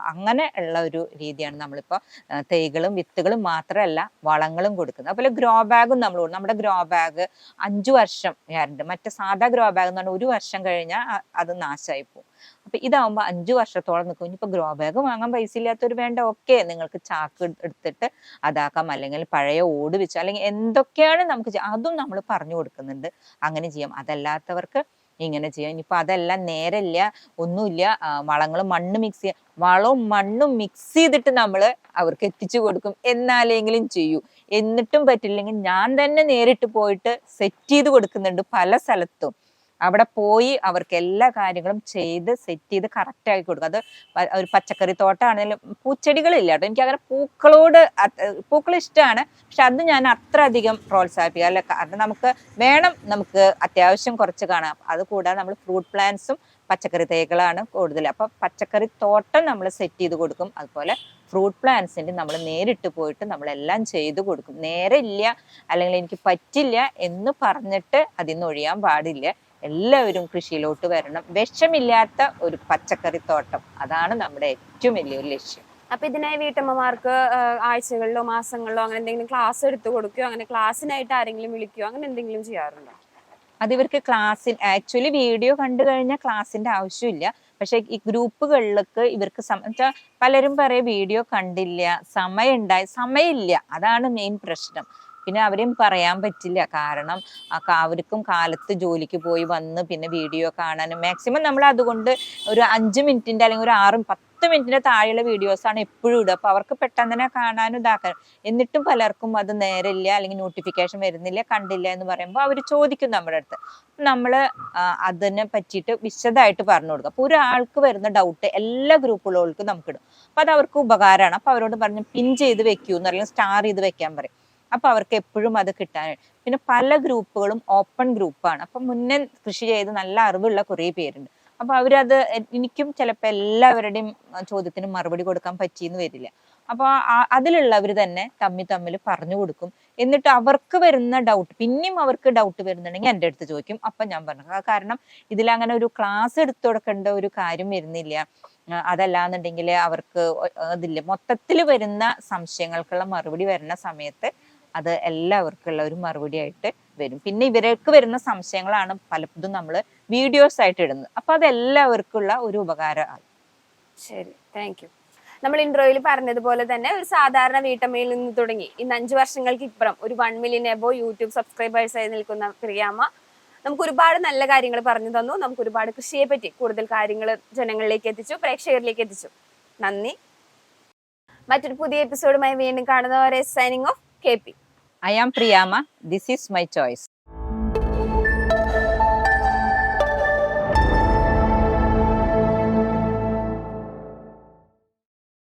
അങ്ങനെ ഉള്ള ഒരു രീതിയാണ് നമ്മളിപ്പോ തൈകളും വിത്തുകളും മാത്രമല്ല വളങ്ങളും കൊടുക്കുന്നത്. അതുപോലെ ഗ്രോ ബാഗും നമ്മുടെ ഗ്രോ ബാഗ് 5 വർഷം ഗ്യാരണ്ടി. മറ്റേ സാധാ ഗ്രോ ബാഗ് എന്ന് പറഞ്ഞാൽ 1 വർഷം കഴിഞ്ഞാൽ അത് നാശമായി പോകും. അപ്പൊ ഇതാവുമ്പോ 5 വർഷത്തോളം നിൽക്കും. ഇനിയിപ്പോ ഗ്രോ ബാഗ് വാങ്ങാൻ പൈസ ഇല്ലാത്തവർ വേണ്ട, ഓക്കെ, നിങ്ങൾക്ക് ചാക്ക് എടുത്തിട്ട് അതാക്കാം, അല്ലെങ്കിൽ പഴയ ഓട് വെച്ച്, അല്ലെങ്കിൽ എന്തൊക്കെയാണ് നമുക്ക് അതും നമ്മൾ പറഞ്ഞു കൊടുക്കുന്നുണ്ട്, അങ്ങനെ ചെയ്യാം. അതല്ലാത്തവർക്ക് ഇങ്ങനെ ചെയ്യാം. ഇനിയിപ്പൊ അതെല്ലാം നേരല്ല, ഒന്നുമില്ല, വളങ്ങളും മണ്ണ് മിക്സ് ചെയ്യാം, വളവും മണ്ണും മിക്സ് ചെയ്തിട്ട് നമ്മൾ അവർക്ക് എത്തിച്ചു കൊടുക്കും, എന്നാലെങ്കിലും ചെയ്യൂ. എന്നിട്ടും പറ്റില്ലെങ്കിൽ ഞാൻ തന്നെ നേരിട്ട് പോയിട്ട് സെറ്റ് ചെയ്ത് കൊടുക്കുന്നുണ്ട് പല സ്ഥലത്തും. അവിടെ പോയി അവർക്ക് എല്ലാ കാര്യങ്ങളും ചെയ്ത് സെറ്റ് ചെയ്ത് കറക്റ്റ് ആക്കി കൊടുക്കും. അത് ഒരു പച്ചക്കറി തോട്ടമാണെങ്കിലും പൂച്ചെടികളില്ല കേട്ടോ, എനിക്ക് അങ്ങനെ പൂക്കൾ ഇഷ്ടമാണ്, പക്ഷെ അത് ഞാൻ അത്ര അധികം പ്രോത്സാഹിപ്പിക്കുക അല്ല. കാരണം നമുക്ക് അത്യാവശ്യം കുറച്ച് കാണാം. അത് കൂടാതെ നമ്മൾ ഫ്രൂട്ട് പ്ലാന്റ്സും പച്ചക്കറി തൈകളാണ് കൂടുതൽ. അപ്പൊ പച്ചക്കറി തോട്ടം നമ്മൾ സെറ്റ് ചെയ്ത് കൊടുക്കും. അതുപോലെ ഫ്രൂട്ട് പ്ലാന്റ്സിന്റെ നമ്മൾ നേരിട്ട് പോയിട്ട് നമ്മളെല്ലാം ചെയ്ത് കൊടുക്കും. നേരെ ഇല്ല അല്ലെങ്കിൽ എനിക്ക് പറ്റില്ല എന്ന് പറഞ്ഞിട്ട് അതിൽ നിന്ന് ഒഴിയാൻ പാടില്ല. എല്ലാവരും കൃഷിയിലോട്ട് വരണം. വിഷമില്ലാത്ത ഒരു പച്ചക്കറി തോട്ടം, അതാണ് നമ്മുടെ ഏറ്റവും വലിയൊരു ലക്ഷ്യം. അപ്പൊ ഇതിനായി വീട്ടമ്മമാർക്ക് ആഴ്ചകളിലോ മാസങ്ങളിലോ അങ്ങനെ എന്തെങ്കിലും ക്ലാസ് എടുത്തു കൊടുക്കുകയോ, അങ്ങനെ ക്ലാസ്സിനായിട്ട് ആരെങ്കിലും വിളിക്കുകയോ, അങ്ങനെ എന്തെങ്കിലും ചെയ്യാറുണ്ടോ? അത് ഇവർക്ക് ആക്ച്വലി വീഡിയോ കണ്ടു കഴിഞ്ഞാൽ ക്ലാസ്സിന്റെ ആവശ്യമില്ല. പക്ഷെ ഈ ഗ്രൂപ്പുകളിലേക്ക് ഇവർക്ക് പലരും പറയും വീഡിയോ കണ്ടില്ല, സമയമില്ല, അതാണ് മെയിൻ പ്രശ്നം. പിന്നെ അവരെയും പറയാൻ പറ്റില്ല, കാരണം അവർക്കും കാലത്ത് ജോലിക്ക് പോയി വന്ന് പിന്നെ വീഡിയോ കാണാനും മാക്സിമം നമ്മൾ അതുകൊണ്ട് ഒരു 5 മിനിറ്റിന്റെ അല്ലെങ്കിൽ ഒരു 6-10 മിനിറ്റിന്റെ താഴെയുള്ള വീഡിയോസാണ് എപ്പോഴും ഇടുക. അപ്പൊ അവർക്ക് പെട്ടെന്ന് തന്നെ കാണാനും ഇതാക്കാനും. എന്നിട്ടും പലർക്കും അത് നേരില്ല, അല്ലെങ്കിൽ നോട്ടിഫിക്കേഷൻ വരുന്നില്ല, കണ്ടില്ല എന്ന് പറയുമ്പോൾ അവർ ചോദിക്കും നമ്മുടെ അടുത്ത്. നമ്മൾ അതിനെ പറ്റിയിട്ട് വിശദമായിട്ട് പറഞ്ഞു കൊടുക്കുക. അപ്പൊ ഒരാൾക്ക് വരുന്ന ഡൗട്ട് എല്ലാ ഗ്രൂപ്പുകൾക്കും നമുക്കിടും. അപ്പൊ അത് അവർക്ക് ഉപകാരമാണ്. അപ്പൊ അവരോട് പറഞ്ഞ് പിൻ ചെയ്ത് വെക്കൂന്ന്, അല്ലെങ്കിൽ സ്റ്റാർ ചെയ്ത് വെക്കാൻ പറയും. അപ്പൊ അവർക്ക് എപ്പോഴും അത് കിട്ടാൻ. പിന്നെ പല ഗ്രൂപ്പുകളും ഓപ്പൺ ഗ്രൂപ്പാണ്. അപ്പൊ മുന്നേ കൃഷി ചെയ്ത് നല്ല അറിവുള്ള കുറേ പേരുണ്ട്. അപ്പൊ അവരത് എനിക്കും ചിലപ്പോൾ എല്ലാവരുടെയും ചോദ്യത്തിന് മറുപടി കൊടുക്കാൻ പറ്റിയെന്ന് വരില്ല. അപ്പൊ അതിലുള്ളവർ തന്നെ തമ്മിൽ പറഞ്ഞു കൊടുക്കും. എന്നിട്ട് അവർക്ക് വരുന്ന ഡൗട്ട്, പിന്നെയും അവർക്ക് ഡൗട്ട് വരുന്നുണ്ടെങ്കിൽ എൻ്റെ അടുത്ത് ചോദിക്കും. അപ്പൊ ഞാൻ പറഞ്ഞു, കാരണം ഇതിലങ്ങനെ ഒരു ക്ലാസ് എടുത്തു കൊടുക്കേണ്ട ഒരു കാര്യം വരുന്നില്ല. അതല്ലാന്നുണ്ടെങ്കിൽ അവർക്ക് അതില്ല, മൊത്തത്തിൽ വരുന്ന സംശയങ്ങൾക്കുള്ള മറുപടി വരുന്ന സമയത്ത് അത് എല്ലാവർക്കുള്ള ഒരു മറുപടി ആയിട്ട് വരും. പിന്നെ ഇവർക്ക് വരുന്ന സംശയങ്ങളാണ് പലതും നമ്മൾ വീഡിയോസ് ആയിട്ട് ഇടുന്നത്. അപ്പൊ അത് എല്ലാവർക്കുള്ള ഒരു ഉപകാരമാണ്. ശരി, താങ്ക് യു. നമ്മൾ ഇൻട്രോയിൽ പറഞ്ഞതുപോലെ തന്നെ ഒരു സാധാരണ വീട്ടമ്മയിൽ നിന്ന് തുടങ്ങി ഇന്ന് 5 വർഷങ്ങൾക്ക് ഇപ്പുറം ഒരു 1 മില്യൺ എബോ യൂട്യൂബ് സബ്സ്ക്രൈബേഴ്സ് ആയി നിൽക്കുന്ന പ്രിയാമ്മ നമുക്ക് ഒരുപാട് നല്ല കാര്യങ്ങൾ പറഞ്ഞു തന്നു. നമുക്ക് ഒരുപാട് കൃഷിയെ പറ്റി കൂടുതൽ കാര്യങ്ങൾ ജനങ്ങളിലേക്ക് എത്തിച്ചു, പ്രേക്ഷകരിലേക്ക് എത്തിച്ചു. നന്ദി. മറ്റൊരു പുതിയ എപ്പിസോഡുമായി വീണ്ടും കാണുന്നവരെ signing off KP. I am Priyama. This is my choice.